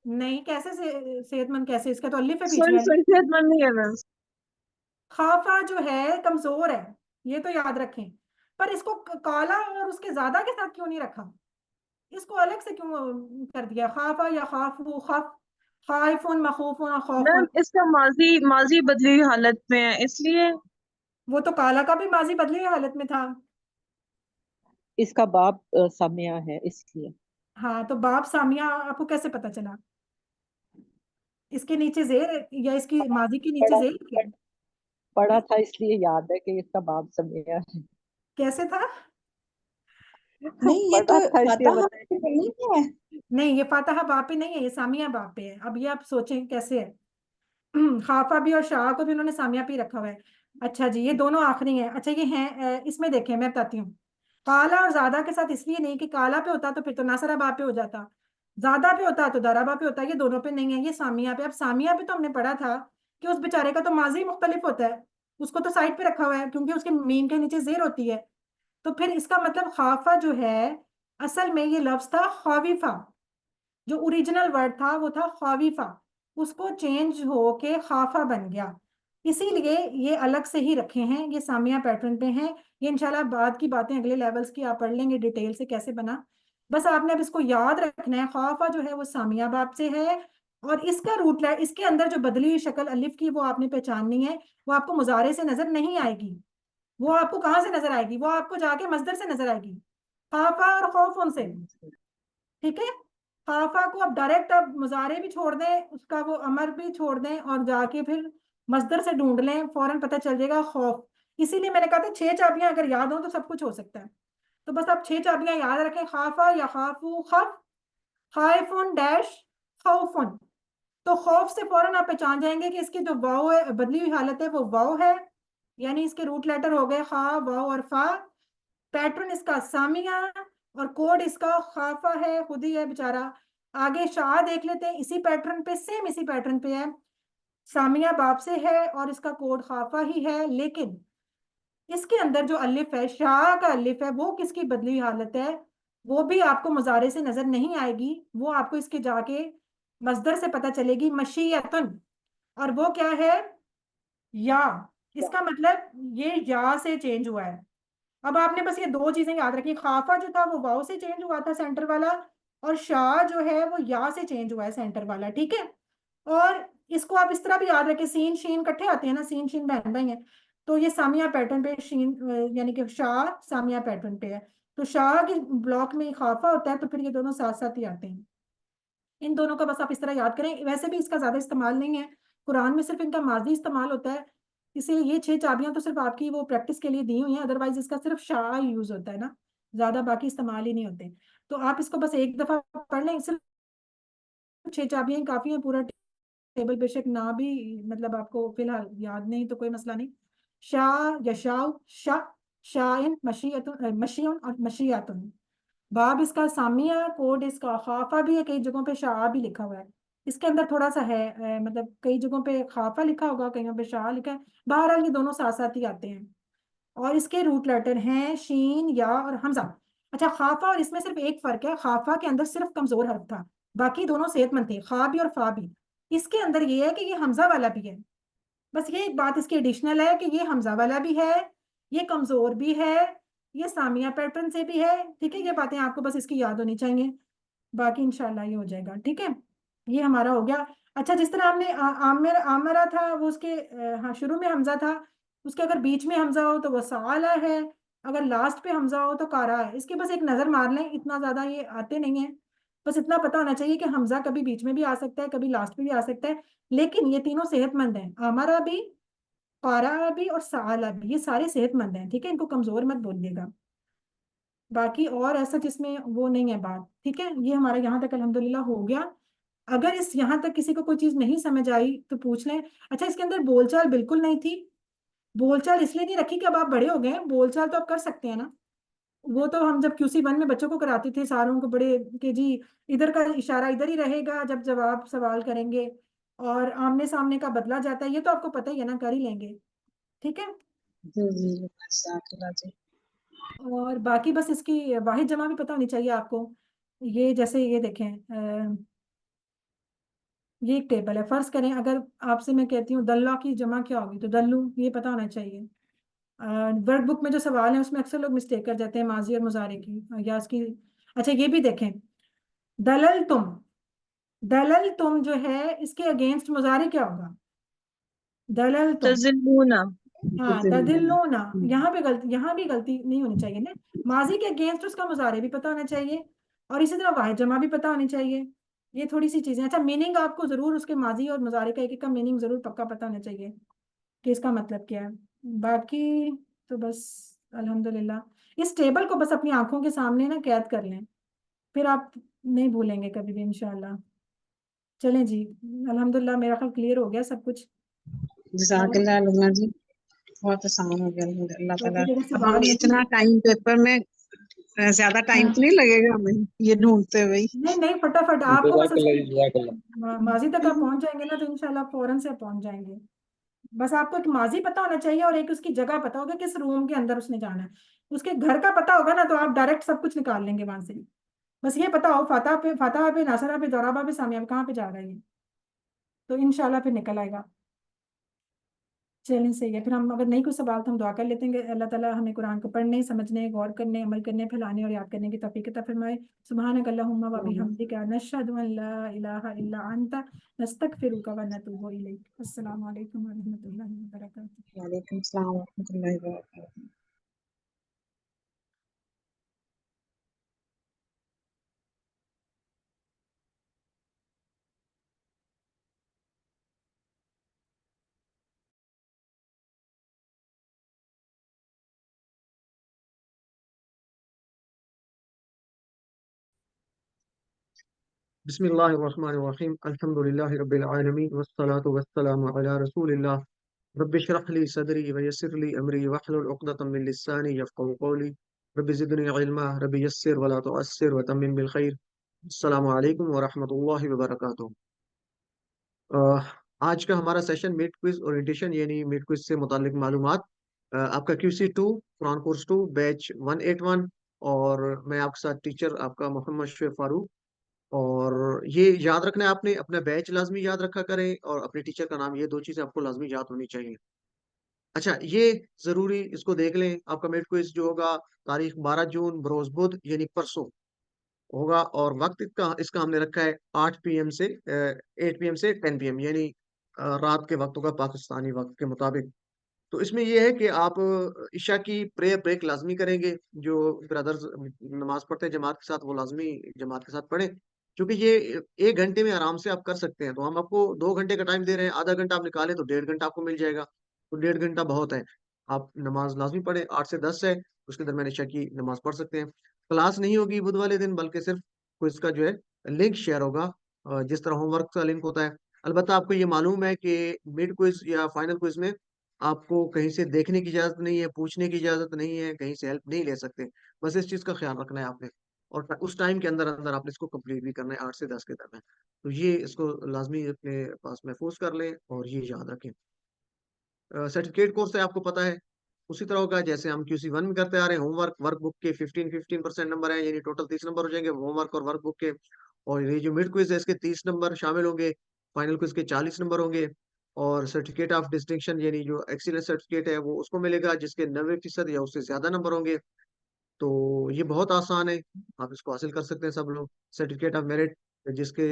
नहीं, कैसे सेहतमंद कैसे, इसका तो अलिफ है बीच सॉरी में। सॉरी, सेहतमंद नहीं है मैम। खाफा जो है कमजोर है, ये तो याद रखें, पर इसको काला और उसके ज्यादा के साथ क्यों नहीं रखा, इसको अलग से क्यों कर दिया, खाफा या खाफू, खफ, खाइफुन, मखूफुन और मैम खौफुन। इसका माजी माजी बदली हुई हालत में है, इसलिए। वो तो काला का भी माजी बदली हुई हालत में था। इसका बाप सामिया है इसलिए। हाँ, तो बाप सामिया आपको कैसे पता चला, इसके नीचे जेर या इसकी माजी के नीचे पढ़ा जेर क्या? पढ़ा था इसलिए याद है कि इसका बाप सामिया है। कैसे था, नहीं, ये पढ़ा तो था इसलिए फतह बताया। नहीं है। नहीं ये फातहा बाप पे नहीं है, ये सामिया बाप पे है। अब ये आप सोचें कैसे है, खाफा भी और शाह को भी उन्होंने सामिया पे रखा हुआ है। अच्छा जी, ये दोनों आखिरी हैं। अच्छा, ये हैं, इसमें देखें, मैं बताती हूँ, काला और ज्यादा के साथ इसलिए नहीं कि काला पे होता तो फिर तो नासरा बाप पे हो जाता, ज्यादा पे होता तो दराबा पे होता, ये दोनों पे नहीं है, ये सामिया पे। अब सामिया पे तो हमने पढ़ा था कि उस बेचारे का तो माजी मुख्तलिफ होता है, उसको तो साइड पे रखा हुआ है क्योंकि उसके मीम के नीचे जेर होती है। तो फिर इसका मतलब खाफा जो है, असल में ये लफ्ज था खाविफा, जो ओरिजिनल वर्ड था वो था खाविफा, उसको चेंज हो के खाफा बन गया, इसीलिए ये अलग से ही रखे हैं, ये सामिया पैटर्न पे हैं। ये इंशाल्लाह बाद की बातें अगले लेवल्स की आप पढ़ लेंगे डिटेल से कैसे बना। बस आपने अब इसको याद रखना है, खाफा जो है वो सामिया बाप से है, और इसका रूट इसके अंदर जो बदली हुई शक्ल अलिफ की वो आपने पहचाननी है। वो आपको मुजारे से नजर नहीं आएगी। वो आपको कहाँ से नजर आएगी? वो आपको जाके मजदर से नजर आएगी, खाफा और खौफ उनसे। ठीक है, खाफा को आप डायरेक्ट आप मुजारे भी छोड़ दें, उसका वो अमर भी छोड़ दें और जाके फिर मजदर से ढूंढ लें, फौरन पता चल जाएगा खौफ। इसीलिए मैंने कहा था 6 चाबियां अगर याद हो तो सब कुछ हो सकता है। तो बस आप 6 चाबियां याद रखें, खाफा या खाफू, खफ, खाइफुन डैश खौफुन। तो खौफ से फौरन आप पहचान जाएंगे कि इसकी जो वाव है, बदली हुई हालत है, वो वाव है, यानी इसके रूट लेटर हो गए खा, वाव और फा। पैटर्न इसका सामिया और कोड इसका खाफा है, खुद ही है बेचारा। आगे शाह देख लेते हैं, इसी पैटर्न पे, सेम इसी पैटर्न पे है। सामिया बाप से है और इसका कोड खाफा ही है, लेकिन इसके अंदर जो अलिफ है, शाह का अलिफ है, वो किसकी बदली हुई हालत है? वो भी आपको मुजारे से नजर नहीं आएगी, वो आपको इसके जाके मजदर से पता चलेगी, मशीयतुन। और वो क्या है? या। इसका मतलब ये या से चेंज हुआ है। अब आपने बस ये 2 चीजें याद रखी, खाफा जो था वो वाव से चेंज हुआ था सेंटर वाला, और शाह जो है वो या से चेंज हुआ है सेंटर वाला। ठीक है, और इसको आप इस तरह भी याद रखें, सीन शीन इकट्ठे आते हैं ना, सीन शीन बहन भाई हैं। तो ये सामिया पैटर्न पे शीन, यानी कि शाह सामिया पैटर्न पे है। तो शाह के ब्लॉक में खाफा होता है, तो फिर ये दोनों साथ साथ ही आते हैं। इन दोनों का बस आप इस तरह याद करें। वैसे भी इसका ज्यादा इस्तेमाल नहीं है, कुरान में सिर्फ इनका माजी इस्तेमाल होता है। इसलिए ये 6 चाबियां तो सिर्फ आपकी वो प्रैक्टिस के लिए दी हुई हैं, अदरवाइज इसका सिर्फ शाह यूज होता है ना, ज्यादा बाकी इस्तेमाल ही नहीं होते। तो आप इसको बस एक दफा पढ़ लें, सिर्फ 6 चाबियां ही काफी हैं। पूरा टेबल बेशक ना भी, मतलब आपको फिलहाल याद नहीं तो कोई मसला नहीं। शाह, यशाउ, शाह, शाइन, मशीयतुन, मशीउन और मशीयातुन। बाब इसका सामिया, कोड इसका खाफा भी है, कई जगहों पे शाह भी लिखा हुआ है। इसके अंदर थोड़ा सा है, मतलब कई जगहों पे खाफा लिखा होगा, कहीं पे शाह लिखा है। बहरहाल ये दोनों साथ साथ ही आते हैं। और इसके रूट लेटर हैं शीन, या और हमजा। अच्छा, खाफा और इसमें सिर्फ एक फर्क है, खाफा के अंदर सिर्फ कमजोर हर्फ था, बाकी दोनों सेहतमंद थे, खा भी और फा भी। इसके अंदर ये है कि ये हमजा वाला भी है। बस ये एक बात इसकी एडिशनल है कि ये हमजा वाला भी है, ये कमजोर भी है, ये सामिया पैटर्न से भी है। ठीक है, ये बातें आपको बस इसकी याद होनी चाहिए, बाकी इंशाल्लाह ये हो जाएगा। ठीक है, ये हमारा हो गया। अच्छा, जिस तरह हमने आमिर आमरा था वो उसके हाँ शुरू में हमजा था, उसके अगर बीच में हमजा हो तो वो साला है, अगर लास्ट पे हमजा हो तो कारा है। इसके बस एक नजर मार लें, इतना ज्यादा ये आते नहीं है। बस इतना पता होना चाहिए कि हमजा कभी बीच में भी आ सकता है, कभी लास्ट पे भी आ सकता है, लेकिन ये तीनों सेहतमंद हैं। आमरा भी, कारा भी और साला भी, ये सारे सेहतमंद हैं। ठीक है, इनको कमजोर मत बोलिएगा। बाकी और ऐसा जिसमें वो नहीं है बात। ठीक है, ये हमारा यहाँ तक अल्हम्दुलिल्लाह हो गया। अगर इस यहाँ तक किसी को कोई चीज नहीं समझ आई तो पूछ लें। अच्छा, इसके अंदर बोलचाल बिल्कुल नहीं थी। बोलचाल इसलिए नहीं रखी कि अब आप बड़े हो गए हैं, बोलचाल तो आप कर सकते हैं ना। वो तो हम जब QC1 में बच्चों को कराते थे सारों को, बड़े कि जी इधर का इशारा इधर ही रहेगा जब जवाब सवाल करेंगे, और आमने सामने का बदला जाता है, ये तो आपको पता ही है ना, कर ही लेंगे। ठीक है, जी माशाअल्लाह जी। और बाकी बस इसकी वाहिद जमा भी पता होनी चाहिए आपको। ये जैसे ये देखें, ये एक टेबल है, फर्ज करें अगर आपसे मैं कहती हूँ दल्ला की जमा क्या होगी, तो दल्लू, ये पता होना चाहिए। वर्क बुक में जो सवाल है उसमें अक्सर लोग मिस्टेक कर जाते हैं माजी और मुजारे की, या इसकी। अच्छा, ये भी देखें, दलल तुम, दलल तुम जो है इसके अगेंस्ट मुजारे क्या होगा? दलल तुम। तज़िल्लूना। हाँ, तदिल्लूना, यहाँ पे गलती, यहाँ भी गलती नहीं होनी चाहिए ना। माजी के अगेंस्ट उसका मुजारे भी पता होना चाहिए, और इसी तरह वाहिद जमा भी पता होनी चाहिए। ये थोड़ी सी चीजें। अच्छा, मीनिंग आपको जरूर उसके माजी और मुजारे का एक एक का मीनिंग जरूर पक्का पता होना चाहिए कि इसका मतलब क्या है। बाकी तो बस अल्हम्दुलिल्लाह, इस टेबल को बस अपनी आंखों के सामने ना कैद कर लें, फिर आप नहीं भूलेंगे कभी भी इंशाल्लाह। चलें जी, अल्हम्दुलिल्लाह मेरा ख्याल क्लियर हो गया सब कुछ। जज़ाकल्लाह लुमा जी, बहुत आसान हो गया अल्हम्दुलिल्लाह तो ताला। कोई जगह अब सवाल हम नहीं? इतना टाइम पेपर में ज्यादा टाइम तो नहीं लगेगा हमें ये ढूंढते हुए ही। नहीं नहीं, फटाफट आपको बस जज़ाकल्लाह उसकी जज़ाकल्लाह। माजी तक आप पहुंच जाएंगे ना, तो इंशाल्लाह फौरन से पहुंच जाएंगे। बस आपको एक माजी पता होना चाहिए और एक उसकी जगह पता होगा, किस रूम के अंदर उसने जाना है। उसके घर का पता होगा ना, तो आप डायरेक्ट सब कुछ निकाल लेंगे वहां से। बस ये पता हो फतह पे, नासरा पे, दौराबा पे, सामिया पे कहाँ पे जा रहा है ये, तो इंशाल्लाह फिर निकल आएगा। चलें, सही है। फिर हम अगर नहीं कुछ सवाल तो हम दुआ कर लेते हैं कि अल्लाह ताला हमें कुरान को पढ़ने, समझने, गौर करने, अमल करने, फैलाने और याद करने की तौफीक अता फरमाए। सुब्हानक अल्लाहुम्मा व बिहम्दिका नशहदु अन ला इलाहा इल्ला अंता नस्तगफिरुका व नतूबु इलैक। अस्सलामु अलैकुम व रहमतुल्लाहि व बरकातुहू। वालेकुम सलाम व रहमतुल्लाहि व बरकातहू। बिस्मिल्लाहिर्रहमानिर्रहीम अल्हम्दुलिल्लाहि रब्बिल आलमीन वस्सलातु वस्सलामु अला रसूलिल्लाह रब्बि इश्रह ली सदरी व यस्सिर ली अमरी वहलुल उक़दतम मिन लिसानी यफ़क़हू क़ौली रब्बि ज़िदनी इल्मा रब्बि यस्सिर व ला तुअस्सिर व तम्मिम बिल खैर। अस्सलामु अलैकुम व रहमतुल्लाहि व बरकातुहू। आज का हमारा सेशन मिड क्विज ओरिएंटेशन यानी मिड क्विज से मुतालिक मालूमात। आपका QC2 कुरान कोर्स 2 बैच 181 और मैं आपके साथ टीचर आपका मोहम्मद शुएब फारूक। और ये याद रखना है आपने, अपना बैच लाजमी याद रखा करें और अपने टीचर का नाम, ये दो चीजें आपको लाजमी याद होनी चाहिए। अच्छा, ये जरूरी इसको देख लें, आपका मिड क्विज जो होगा तारीख 12 जून बरोज बुध यानी परसों होगा और वक्त इसका हमने रखा है 8 PM से 8 PM से 10 PM यानी रात के वक्त होगा पाकिस्तानी वक्त के मुताबिक। तो इसमें यह है कि आप इशा की प्रेयर ब्रेक लाजमी करेंगे। जो ब्रदर्स नमाज पढ़ते हैं जमात के साथ वो लाजमी जमात के साथ पढ़ें, क्योंकि ये 1 घंटे में आराम से आप कर सकते हैं। तो हम आपको 2 घंटे का टाइम दे रहे हैं, आधा घंटा आप निकालें तो 1.5 घंटा आपको मिल जाएगा। तो 1.5 घंटा बहुत है। आप नमाज लाजमी पढ़ें, 8 से 10 है, उसके दरमियान इशा की नमाज पढ़ सकते हैं। क्लास नहीं होगी बुध वाले दिन, बल्कि सिर्फ क्विज का जो है लिंक शेयर होगा, जिस तरह होमवर्क का लिंक होता है। अलबत्ता आपको ये मालूम है कि मिड क्विज या फाइनल क्विज में आपको कहीं से देखने की इजाजत नहीं है, पूछने की इजाजत नहीं है, कहीं से हेल्प नहीं ले सकते। बस इस चीज का ख्याल रखना है आपने, और उस टाइम के अंदर अंदर आपने इसको कंप्लीट भी करना है 8 से 10 के दरमियान। तो ये इसको लाजमी अपने पास महफूज कर लें और ये याद रखें। सर्टिफिकेट कोर्स है, आपको पता है उसी तरह होगा जैसे हम QC1 में करते आ रहे हैं। होमवर्क वर्कबुक के 15% नंबर है, यानी टोटल 30 नंबर हो जाएंगे होमवर्क और वर्कबुक के। और ये जो मिड क्विज है इसके 30 नंबर शामिल होंगे, फाइनल क्विज के 40 नंबर होंगे। और सर्टिफिकेट ऑफ डिस्टिंक्शन यानी जो एक्सीलेंस सर्टिफिकेट है वो उसको मिलेगा जिसके 90% या उससे ज्यादा नंबर होंगे। तो ये बहुत आसान है, आप इसको हासिल कर सकते हैं सब लोग। सर्टिफिकेट ऑफ मेरिट जिसके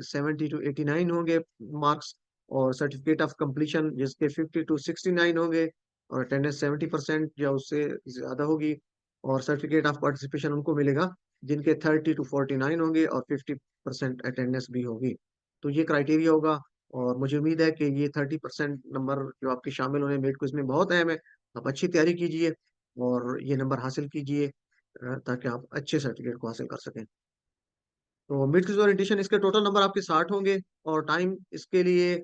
70 to 89 होंगे मार्क्स, और सर्टिफिकेट ऑफ कंप्लीशन जिसके 50 to 69 होंगे, और अटेंडेंस 70% या उससे ज्यादा होगी। और सर्टिफिकेट ऑफ पार्टिसिपेशन उनको मिलेगा जिनके 30 to 49 होंगे और 50% अटेंडेंस भी होगी। तो ये क्राइटेरिया होगा, और मुझे उम्मीद है कि ये 30% नंबर जो आपके शामिल होने मेड क्विज में बहुत अहम है। आप अच्छी तैयारी कीजिए और ये नंबर हासिल कीजिए, ताकि आप अच्छे सर्टिफिकेट को हासिल कर सकें। तो मिड क्विज ओरिएंटेशन इसके टोटल नंबर आपके 60 होंगे, और टाइम इसके लिए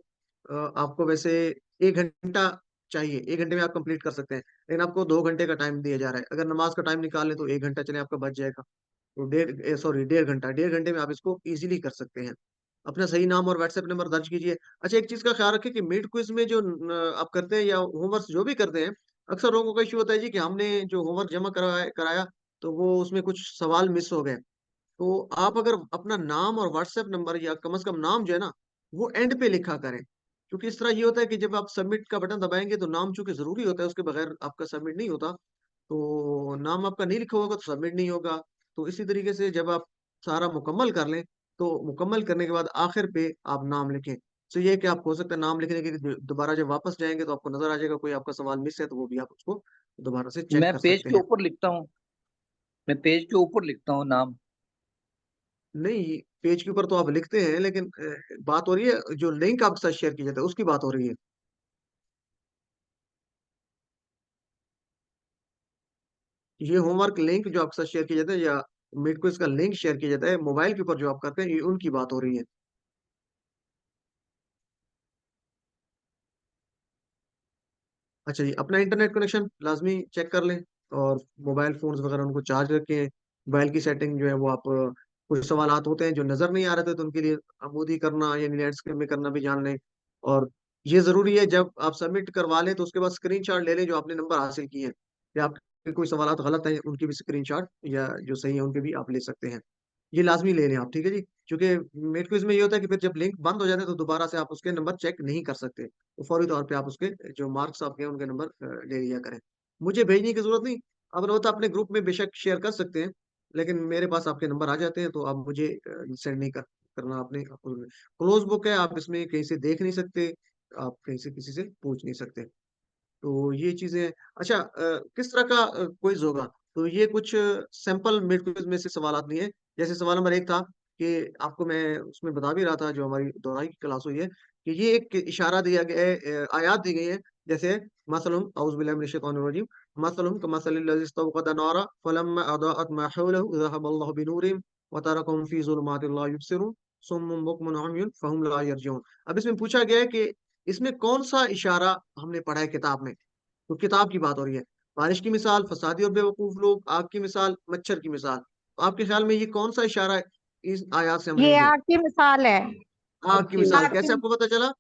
आपको वैसे 1 घंटा चाहिए। 1 घंटे में आप कंप्लीट कर सकते हैं, लेकिन आपको 2 घंटे का टाइम दिया जा रहा है। अगर नमाज का टाइम निकाल लें तो 1 घंटा चले आपका बच जाएगा। तो 1.5 घंटा 1.5 घंटे में आप इसको इजीली कर सकते हैं। अपना सही नाम और व्हाट्सएप नंबर दर्ज कीजिए। अच्छा, एक चीज का ख्याल रखें कि मिड क्विज में जो आप करते हैं या होमवर्क जो भी करते हैं, अक्सर लोगों का इश्यू होता है जी कि हमने जो होमवर्क जमा कराया कराया तो वो उसमें कुछ सवाल मिस हो गए। तो आप अगर अपना नाम और व्हाट्सएप नंबर या कम से कम नाम जो है ना वो एंड पे लिखा करें, क्योंकि इस तरह ये होता है कि जब आप सबमिट का बटन दबाएंगे तो नाम चूंकि जरूरी होता है, उसके बगैर आपका सबमिट नहीं होता। तो नाम आपका नहीं लिखा होगा तो सबमिट नहीं होगा। तो इसी तरीके से जब आप सारा मुकम्मल कर लें तो मुकम्मल करने के बाद आखिर पे आप नाम लिखें। तो ये कि आपको हो सकता है नाम लिखने के लिए दोबारा जब वापस जाएंगे तो आपको नजर आ जाएगा कोई आपका सवाल मिस है, तो वो भी आप उसको दोबारा से चेक मैं कर पेज सकते के हैं। ऊपर लिखता हूँ। मैं पेज के ऊपर लिखता हूँ नाम। नहीं, पेज के ऊपर तो आप लिखते हैं, लेकिन बात हो रही है जो लिंक आपके साथ शेयर किया जाता है उसकी बात हो रही है। ये होमवर्क लिंक जो आपके साथ शेयर किया जाता है या मिड क्विज का लिंक शेयर किया जाता है मोबाइल के ऊपर जो आप करते हैं, ये उनकी बात हो रही है। अच्छा जी, अपना इंटरनेट कनेक्शन लाजमी चेक कर लें, और मोबाइल फोन्स वगैरह उनको चार्ज रखें। मोबाइल की सेटिंग जो है वो आप कुछ सवालात होते हैं जो नजर नहीं आ रहे थे तो उनके लिए आमूदी करना या लैंडस्केप में करना भी जान लें। और ये जरूरी है जब आप सबमिट करवा लें तो उसके बाद स्क्रीनशॉट ले लें जो आपने नंबर हासिल किए हैं, या आपके कोई सवालात गलत हैं उनकी भी स्क्रीनशॉट, या जो सही है उनके भी आप ले सकते हैं। ये लाजमी ले लें आप, ठीक है जी। क्योंकि मिड क्विज में ये होता है कि फिर जब लिंक बंद हो जाता है तो दोबारा से आप उसके नंबर चेक नहीं कर सकते। तो फौरी तौर पे आप उसके जो मार्क्स आपके हैं उनके नंबर ले लिया करें। मुझे भेजने की जरूरत नहीं, अब वो तो अपने ग्रुप में बेशक शेयर कर सकते हैं, लेकिन मेरे पास आपके नंबर आ जाते हैं तो आप मुझे सेंड नहीं करना। आपने क्लोज बुक है, आप इसमें कहीं से देख नहीं सकते, आप कहीं से किसी से पूछ नहीं सकते। तो ये चीजें हैं। अच्छा, किस तरह का क्विज होगा? तो ये कुछ सैंपल मिड क्विज में से सवाल नहीं है। जैसे सवाल नंबर 1 था कि आपको मैं उसमें बता भी रहा था, जो हमारी दोहराई की क्लास हुई है, कि ये एक इशारा दिया गया है, आयात दी गई है। जैसे मसलुम औज़ु बिल्लाहि मिनश शैतानिर रजीम, मसलुम कमसलिल लज़ी इस्तवक़द नारा फलम्मा अज़ाअत मा हौलहु ज़हबल्लाहु बिनूरिहिम व तरकहुम फ़ी ज़ुलुमातिन ला युबसिरून सुम्मुन बुक्मुन उम्युन फ़हुम ला यरजिऊन। अब इसमें पूछा गया है कि इसमें कौन सा इशारा हमने पढ़ा है किताब में? तो किताब की बात हो रही है। बारिश की मिसाल, फसादी और बेवकूफ लोग, आग की मिसाल, मच्छर की मिसाल। तो आपके ख्याल में ये कौन सा इशारा इस आयत से हम ये लेंगे? आग की मिसाल है। आग की मिसाल। आग कैसे की आपको पता चला?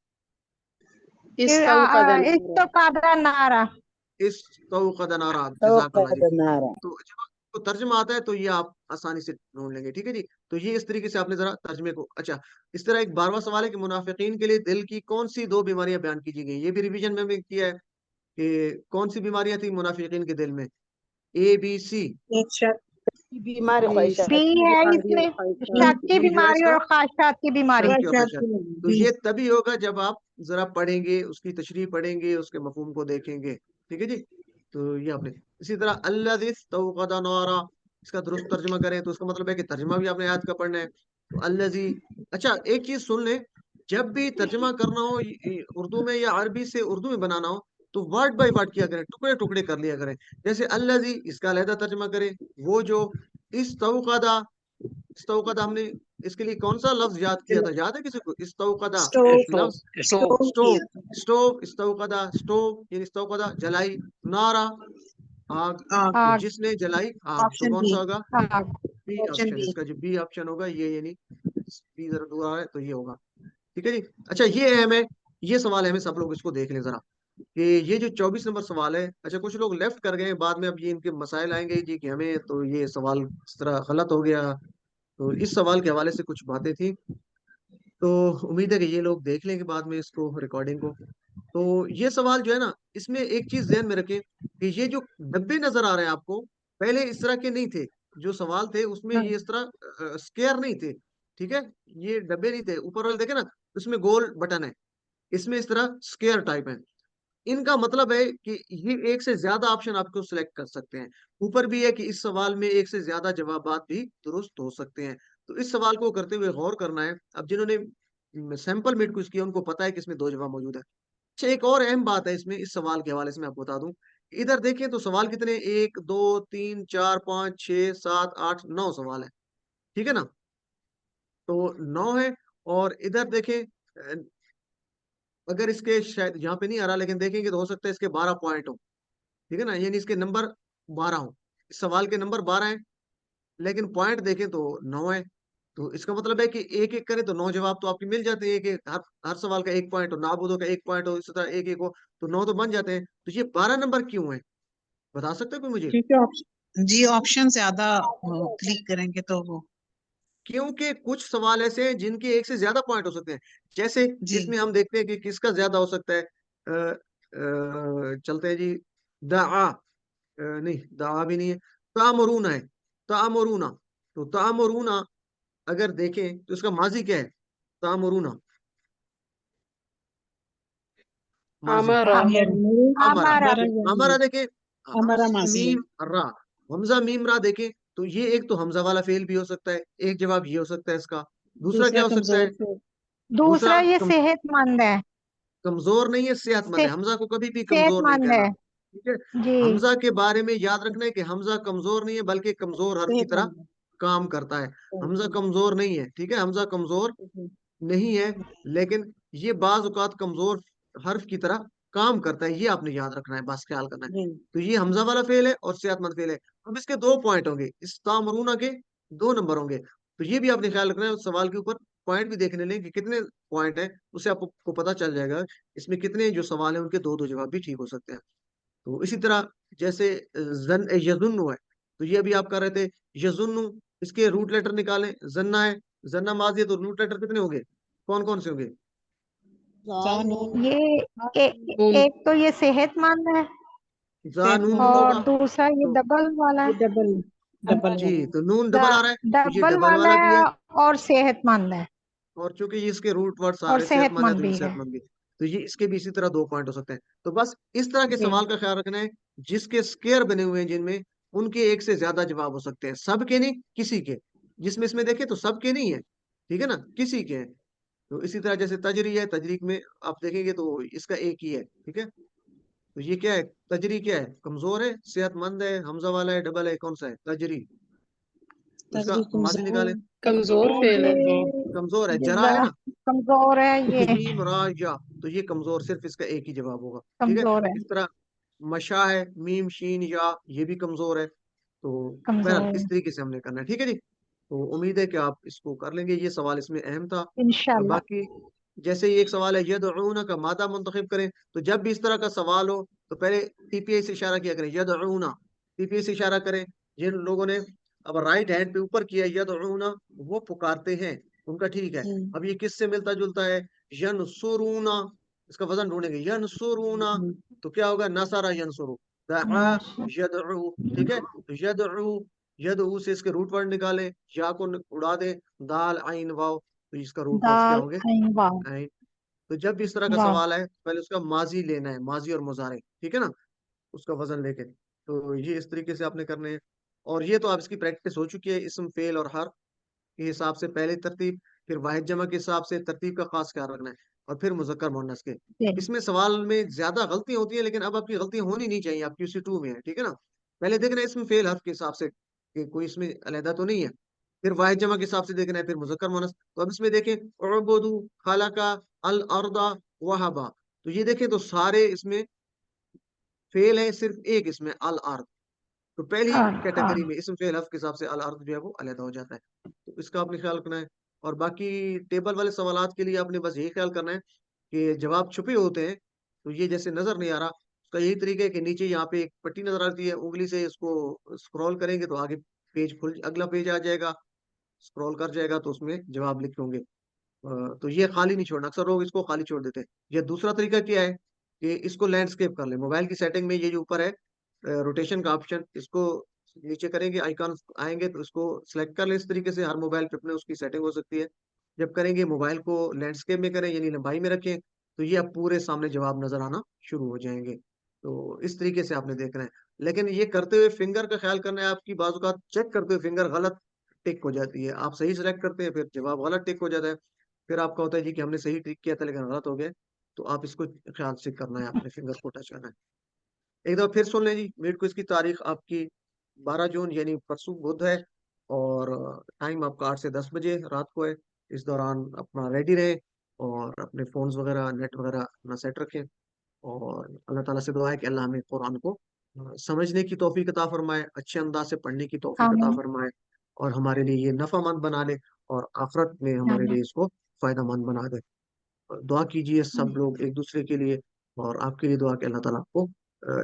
इस्तौक़द नारा। इस तौक़द नारा, जज़ाकल्लाह जी। तो जब आपको तर्जुमा आता है तो ये आप आसानी से ढूंढ लेंगे, ठीक है जी। तो ये इस तरीके से आपने जरा तर्जुमे को, अच्छा, इस तरह एक 12वां सवाल है कि मुनाफिकीन के लिए दिल की कौन सी 2 बीमारियां बयान की गई? ये भी रिवीजन में भी किया है कि कौन सी बीमारियां थी मुनाफिकीन के दिल में, ए बी सी। बीमार ख्वाहिशात बी की है बीमारी इसमें, और शक की बी जो है बीमारी इसका और ख्वाहिशात की बीमारी। शक और ख्वाहिशात। तो ये तभी होगा जब आप जरा पढ़ेंगे, उसकी तशरीह पढ़ेंगे, उसके मफहूम को देखेंगे, ठीक है जी। तो ये आपने, इसी तरह अल्लज़ी इस्तौक़द नारा, इसका दुरुस्त तर्जुमा करें तो उसका मतलब है कि तर्जुमा भी आपने आयत का पढ़ना है। तो अल्लज़ी, अच्छा एक चीज सुन लें, जब भी तर्जुमा करना हो उर्दू में या अरबी से उर्दू में बनाना हो, तो वर्ड बाय वर्ड किया करें, टुकड़े टुकड़े कर लिया करें। जैसे अल्लज़ी, इसका अलहदा तर्जुमा करें। वो जो इस्तौक़दा, इस्तौक़दा हमने इसके लिए कौन सा लफ्ज याद किया था? याद है किसी को? इस्तौक़दा लफ्ज, स्टोव स्टोव, स्टोव, इस्तौक़दा स्टोव, यानी इस्तौक़दा जलाई, नारा आग, तो आग। जिसने जलाई आग, तो कौन सा होगा? आग। बी ऑप्शन, इसका जो बी ऑप्शन होगा ये, यानी बी जरा दूर है तो ये होगा, ठीक है जी। अच्छा, ये अहम है, ये सवाल है, हमें सब लोग इसको देख लें जरा, कि ये जो 24 नंबर सवाल है, अच्छा कुछ लोग लेफ्ट कर गए बाद में, अब ये इनके मसाइल आएंगे जी कि हमें तो ये सवाल इस तरह गलत हो गया। तो इस सवाल के हवाले से कुछ बातें थी, तो उम्मीद है कि ये लोग देख लेंगे बाद में इसको, रिकॉर्डिंग को। तो ये सवाल जो है ना, इसमें एक चीज ध्यान में रखें कि ये जो डब्बे नजर आ रहे हैं आपको, पहले इस तरह के नहीं थे। जो सवाल थे उसमें ये इस तरह स्क्वायर नहीं थे, ठीक है, ये डब्बे नहीं थे। ऊपर वाले देखे ना, उसमें गोल बटन है, इसमें इस तरह स्क्वायर टाइप है। इनका मतलब है कि ये एक से ज्यादा ऑप्शन आपको सिलेक्ट कर सकते हैं। ऊपर भी है कि इस सवाल में एक से ज्यादा जवाबात भी दुरुस्त हो सकते हैं। तो इस सवाल को करते हुए गौर करना है। अब जिन्होंने सैंपल मिड क्विज किया उनको पता है कि इसमें 2 जवाब मौजूद है। अच्छा, एक और अहम बात है इसमें, इस सवाल के हवाले से मैं आपको बता दूं। इधर देखें तो सवाल कितने, 1 2 3 4 5 6 7 8 9 सवाल है, ठीक है ना। तो 9 है, और इधर देखें, अगर इसके शायद यहाँ पे नहीं आ रहा, लेकिन देखेंगे तो हो सकता है इसके 12 पॉइंट हो, ठीक है ना, यानी इसके नंबर 12 हो। इस सवाल के नंबर 12 हैं, लेकिन पॉइंट देखें तो 9 है। तो इसका मतलब है कि एक एक करें तो 9 जवाब तो आपके मिल जाते हैं। एक एक, हर सवाल का 1 पॉइंट हो, नाबूदों का 1 पॉइंट हो, इसी तरह एक एक हो, तो 9 तो बन जाते हैं। तो ये 12 नंबर क्यों है, बता सकते हो कोई मुझे? क्योंकि ऑप्शन जी, ऑप्शन ज्यादा क्लिक करेंगे तो वो क्योंकि कुछ सवाल ऐसे हैं जिनके एक से ज्यादा पॉइंट हो सकते हैं। जैसे जी इसमें हम देखते हैं कि किसका ज्यादा हो सकता है। चलते हैं जी, दआ, नहीं दआ भी नहीं है, तामरूना है, तामरूना। तो तामरूना अगर देखें तो इसका माजी क्या है? तामरूना, माजी हमारा अमरा। हमारा। अमरा देखें, हमारा माजी है। मीम रा, हमजा मीम रा देखें, तो ये एक तो हमजा वाला फेल भी हो सकता है, एक जवाब ये हो सकता है इसका। दूसरा क्या दूसरा हो सकता है? कमजोर से दूसरा दूसरा ये सेहतमंद है। कमजोर नहीं है, सेहतमंद से, है। हमजा को कभी भी कमजोर नहीं सेहतमंद कहना, है ठीक है। जी। हमजा के बारे में याद रखना है कि हमजा कमजोर नहीं है, बल्कि कमजोर हर्फ की तरह सेहतमंद है। काम करता है। हमजा कमजोर नहीं है, ठीक है, हमजा कमजोर नहीं है, लेकिन ये बाज औकात कमजोर हर्फ की तरह काम करता है, ये आपने याद रखना है, बस ख्याल करना है। जी तो ये हमजा वाला फेल है और सेहतमंद फेल है। अब इसके 2 पॉइंट होंगे, इस तामरूना के 2 नंबर होंगे। तो ये भी आपने ख्याल रखना है, उस सवाल के ऊपर पॉइंट भी देखने लें कि कितने पॉइंट है, उससे आपको पता चल जाएगा इसमें कितने जो सवाल है उनके 2-2 जवाब भी ठीक हो सकते हैं। तो इसी तरह जैसे जन यजुन्नु है, तो ये अभी आप कर रहे थे यजुन्नु, इसके रूट लेटर निकालें। जन्ना है, जन्ना माजी है, तो रूट लेटर कितने होंगे, कौन कौन से होंगे? ज़ानून ये एक तो ये सेहतमंद है जानून और होगा दूसरा ये तो डबल वाला है। डबल जी, तो नून डबल आ रहा है तो ये डबल डबल वाला वाला भी है है, और सेहतमंद है और चूंकि ये इसके रूट वर्ड्स आ और रहे हैं सेहतमंद है सेहतमंद तो ये भी है। सेहतमंद भी, तो ये इसके भी इसी तरह 2 पॉइंट हो सकते हैं। तो बस इस तरह के जी सवाल का ख्याल रखना है जिसके स्केयर बने हुए हैं, जिनमें उनके एक से ज्यादा जवाब हो सकते हैं, सबके नहीं, किसी के। जिसमें इसमें देखें तो सबके नहीं है, ठीक है ना, किसी के हैं। तो इसी तरह जैसे तजरी है, तजरीक में आप देखेंगे तो इसका एक ही है, ठीक है। तो ये क्या है, तजरी क्या है, कमजोर है, सेहतमंद है, हमजा वाला है, डबल है, कौन सा है, तजरी। तो इसका तजरी माजी निकालें, कमजोर फेल है। कमजोर है, ये जरा है ना, कमजोर है ये मीम रा या, तो ये कमजोर, सिर्फ इसका एक ही जवाब होगा, ठीक है। कमजोर है इस तरह मशा है, मीम शीन या, ये भी कमजोर है। तो बहरहाल कमजोर इस है तरीके से हमने करना है, ठीक है जी। तो उम्मीद है कि आप इसको कर लेंगे, ये सवाल इसमें अहम था। इंशाल्लाह। बाकी जैसे ये एक सवाल है, यदऊना का मादा मुंतखब करें, तो जब भी इस तरह का सवाल हो तो पहले टीपीआई से इशारा किया करें, यदऊना, टीपीआई से इशारा करें। जिन लोगों ने अब राइट हैंड पे ऊपर किया यदऊना, वो पुकारते हैं, उनका ठीक है। अब ये किससे मिलता जुलता है, यनसुरूना, इसका वजन ढूंढेंगे, यनसुरूना, तो क्या होगा, नसरा यनसुरु, दआ यदउ, ठीक है। तो यदउ, यदउ से इसके रूट वर्ड निकालें, या को उड़ा दें, दाल आइन वाव, तो इसका रूट वर्ड्स क्या दाल होंगे, आइन वाव आइन। तो जब भी इस तरह का वाव सवाल है, पहले उसका माजी लेना है, माजी और मुजारे, ठीक है ना, उसका वजन लेके। तो ये इस तरीके से आपने करने हैं। और ये तो आप इसकी प्रैक्टिस हो चुकी है, इसम फेल और हर के हिसाब से पहले तरतीब, फिर वाहिद जमा के हिसाब से तरतीब का खास ख्याल रखना है, और फिर मुजक्कर मुअन्नस के। जी इसमें सवाल में ज्यादा गलतियां होती हैं, लेकिन अब आपकी गलतियां होनी नहीं चाहिए, आप QC2 में है, ठीक है ना। पहले देखना है इसमें फेल हर्फ के हिसाब से कि कोई इसमें अलहदा तो नहीं है, फिर वाहिद जमा के हिसाब से देखना है, फिर मुजक्कर मुअन्नस। तो अब इसमें देखें, उअबुदु, खलका, अल अर्दा, वहबा, तो ये देखें तो सारे इसमें फेल है, सिर्फ एक इसमें अल अर्द। तो पहली हाँ हाँ कैटेगरी में इसम फेल हर्फ के हिसाब से अल अर्द जो है वो अलहदा हो जाता है। तो इसका आपने ख्याल रखना है। और बाकी टेबल वाले सवालात के लिए आपने बस यही ख्याल करना है कि जवाब छुपे होते हैं, तो ये जैसे नजर नहीं आ रहा, उसका यही तरीका है कि नीचे यहाँ पे एक पट्टी नजर आती है, उंगली से इसको स्क्रॉल करेंगे तो आगे पेज खुल, अगला पेज आ जाएगा, स्क्रॉल कर जाएगा तो उसमें जवाब लिखे होंगे। तो ये खाली नहीं छोड़ना, अक्सर लोग इसको खाली छोड़ देते हैं। ये दूसरा तरीका क्या है कि इसको लैंडस्केप कर ले, मोबाइल की सेटिंग में ये जो ऊपर है रोटेशन का ऑप्शन, इसको नीचे करेंगे, आइकन आएंगे तो इसको सिलेक्ट कर ले। इस तरीके से हर मोबाइल पे अपने उसकी सेटिंग हो सकती है। जब करेंगे मोबाइल को लैंडस्केप में करें, यानी लंबाई में रखें, तो ये अब पूरे सामने जवाब नजर आना शुरू हो जाएंगे। तो इस तरीके से आपने देखना है। लेकिन ये करते हुए फिंगर का ख्याल करना है, आपकी बाजू का चेक करते हुए फिंगर गलत टिक हो जाती है, आप सही सेलेक्ट करते हैं, फिर जवाब गलत टिक हो जाता है, फिर आपका होता है जी कि हमने सही टिक किया था लेकिन गलत हो गया। तो आप इसको ख्याल से करना है, अपने फिंगर को टच करना है। एक दफा फिर सुन लें जी, मिड क्विज की तारीख आपकी 12 जून यानी परसों बुध है, और टाइम आपका 8 से 10 बजे रात को है। इस दौरान अपना रेडी रहें, और अपने फोन्स वगैरह, नेट वगैरह अपना सेट रखें, और अल्लाह ताला से दुआ है कि अल्लाह हमें कुरान को समझने की तौफीक अता फरमाए, अच्छे अंदाज से पढ़ने की तौफीक अता आमीन फरमाए, और हमारे लिए ये नफामंद बना ले, और आखिरत में हमारे आमीन लिए इसको फायदामंद बना दे। दुआ कीजिए सब लोग एक दूसरे के लिए, और आपके लिए दुआ कि अल्लाह ताला आपको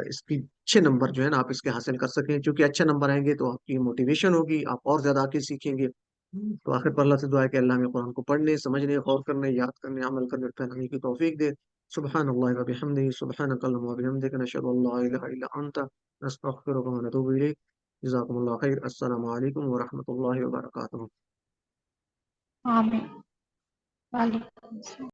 इसकी अच्छे नंबर जो है ना आप इसके हासिल कर सकें, क्योंकि अच्छे नंबर आएंगे तो आपकी मोटिवेशन होगी, आप और ज्यादा आगे सीखेंगे। तो आखिर पर अल्लाह से दुआ है कि अल्लाह हमें कुरान को पढ़ने, समझने, गौर करने, याद करने, अमल करने, फहमाने की तौफीक दे। सुब्हानल्लाहि व बिहम्दिही, सुब्हानक अल्लाहुम्मा व बिहम्दिक, नशहदु अन ला इलाहा इल्ला अंता, नस्तगफिरुका व नतूबु इलैक। जज़ाकुमुल्लाहु खैर। अस्सलामु अलैकुम व रहमतुल्लाहि व बरकातुहू। आमीन वालेकुम।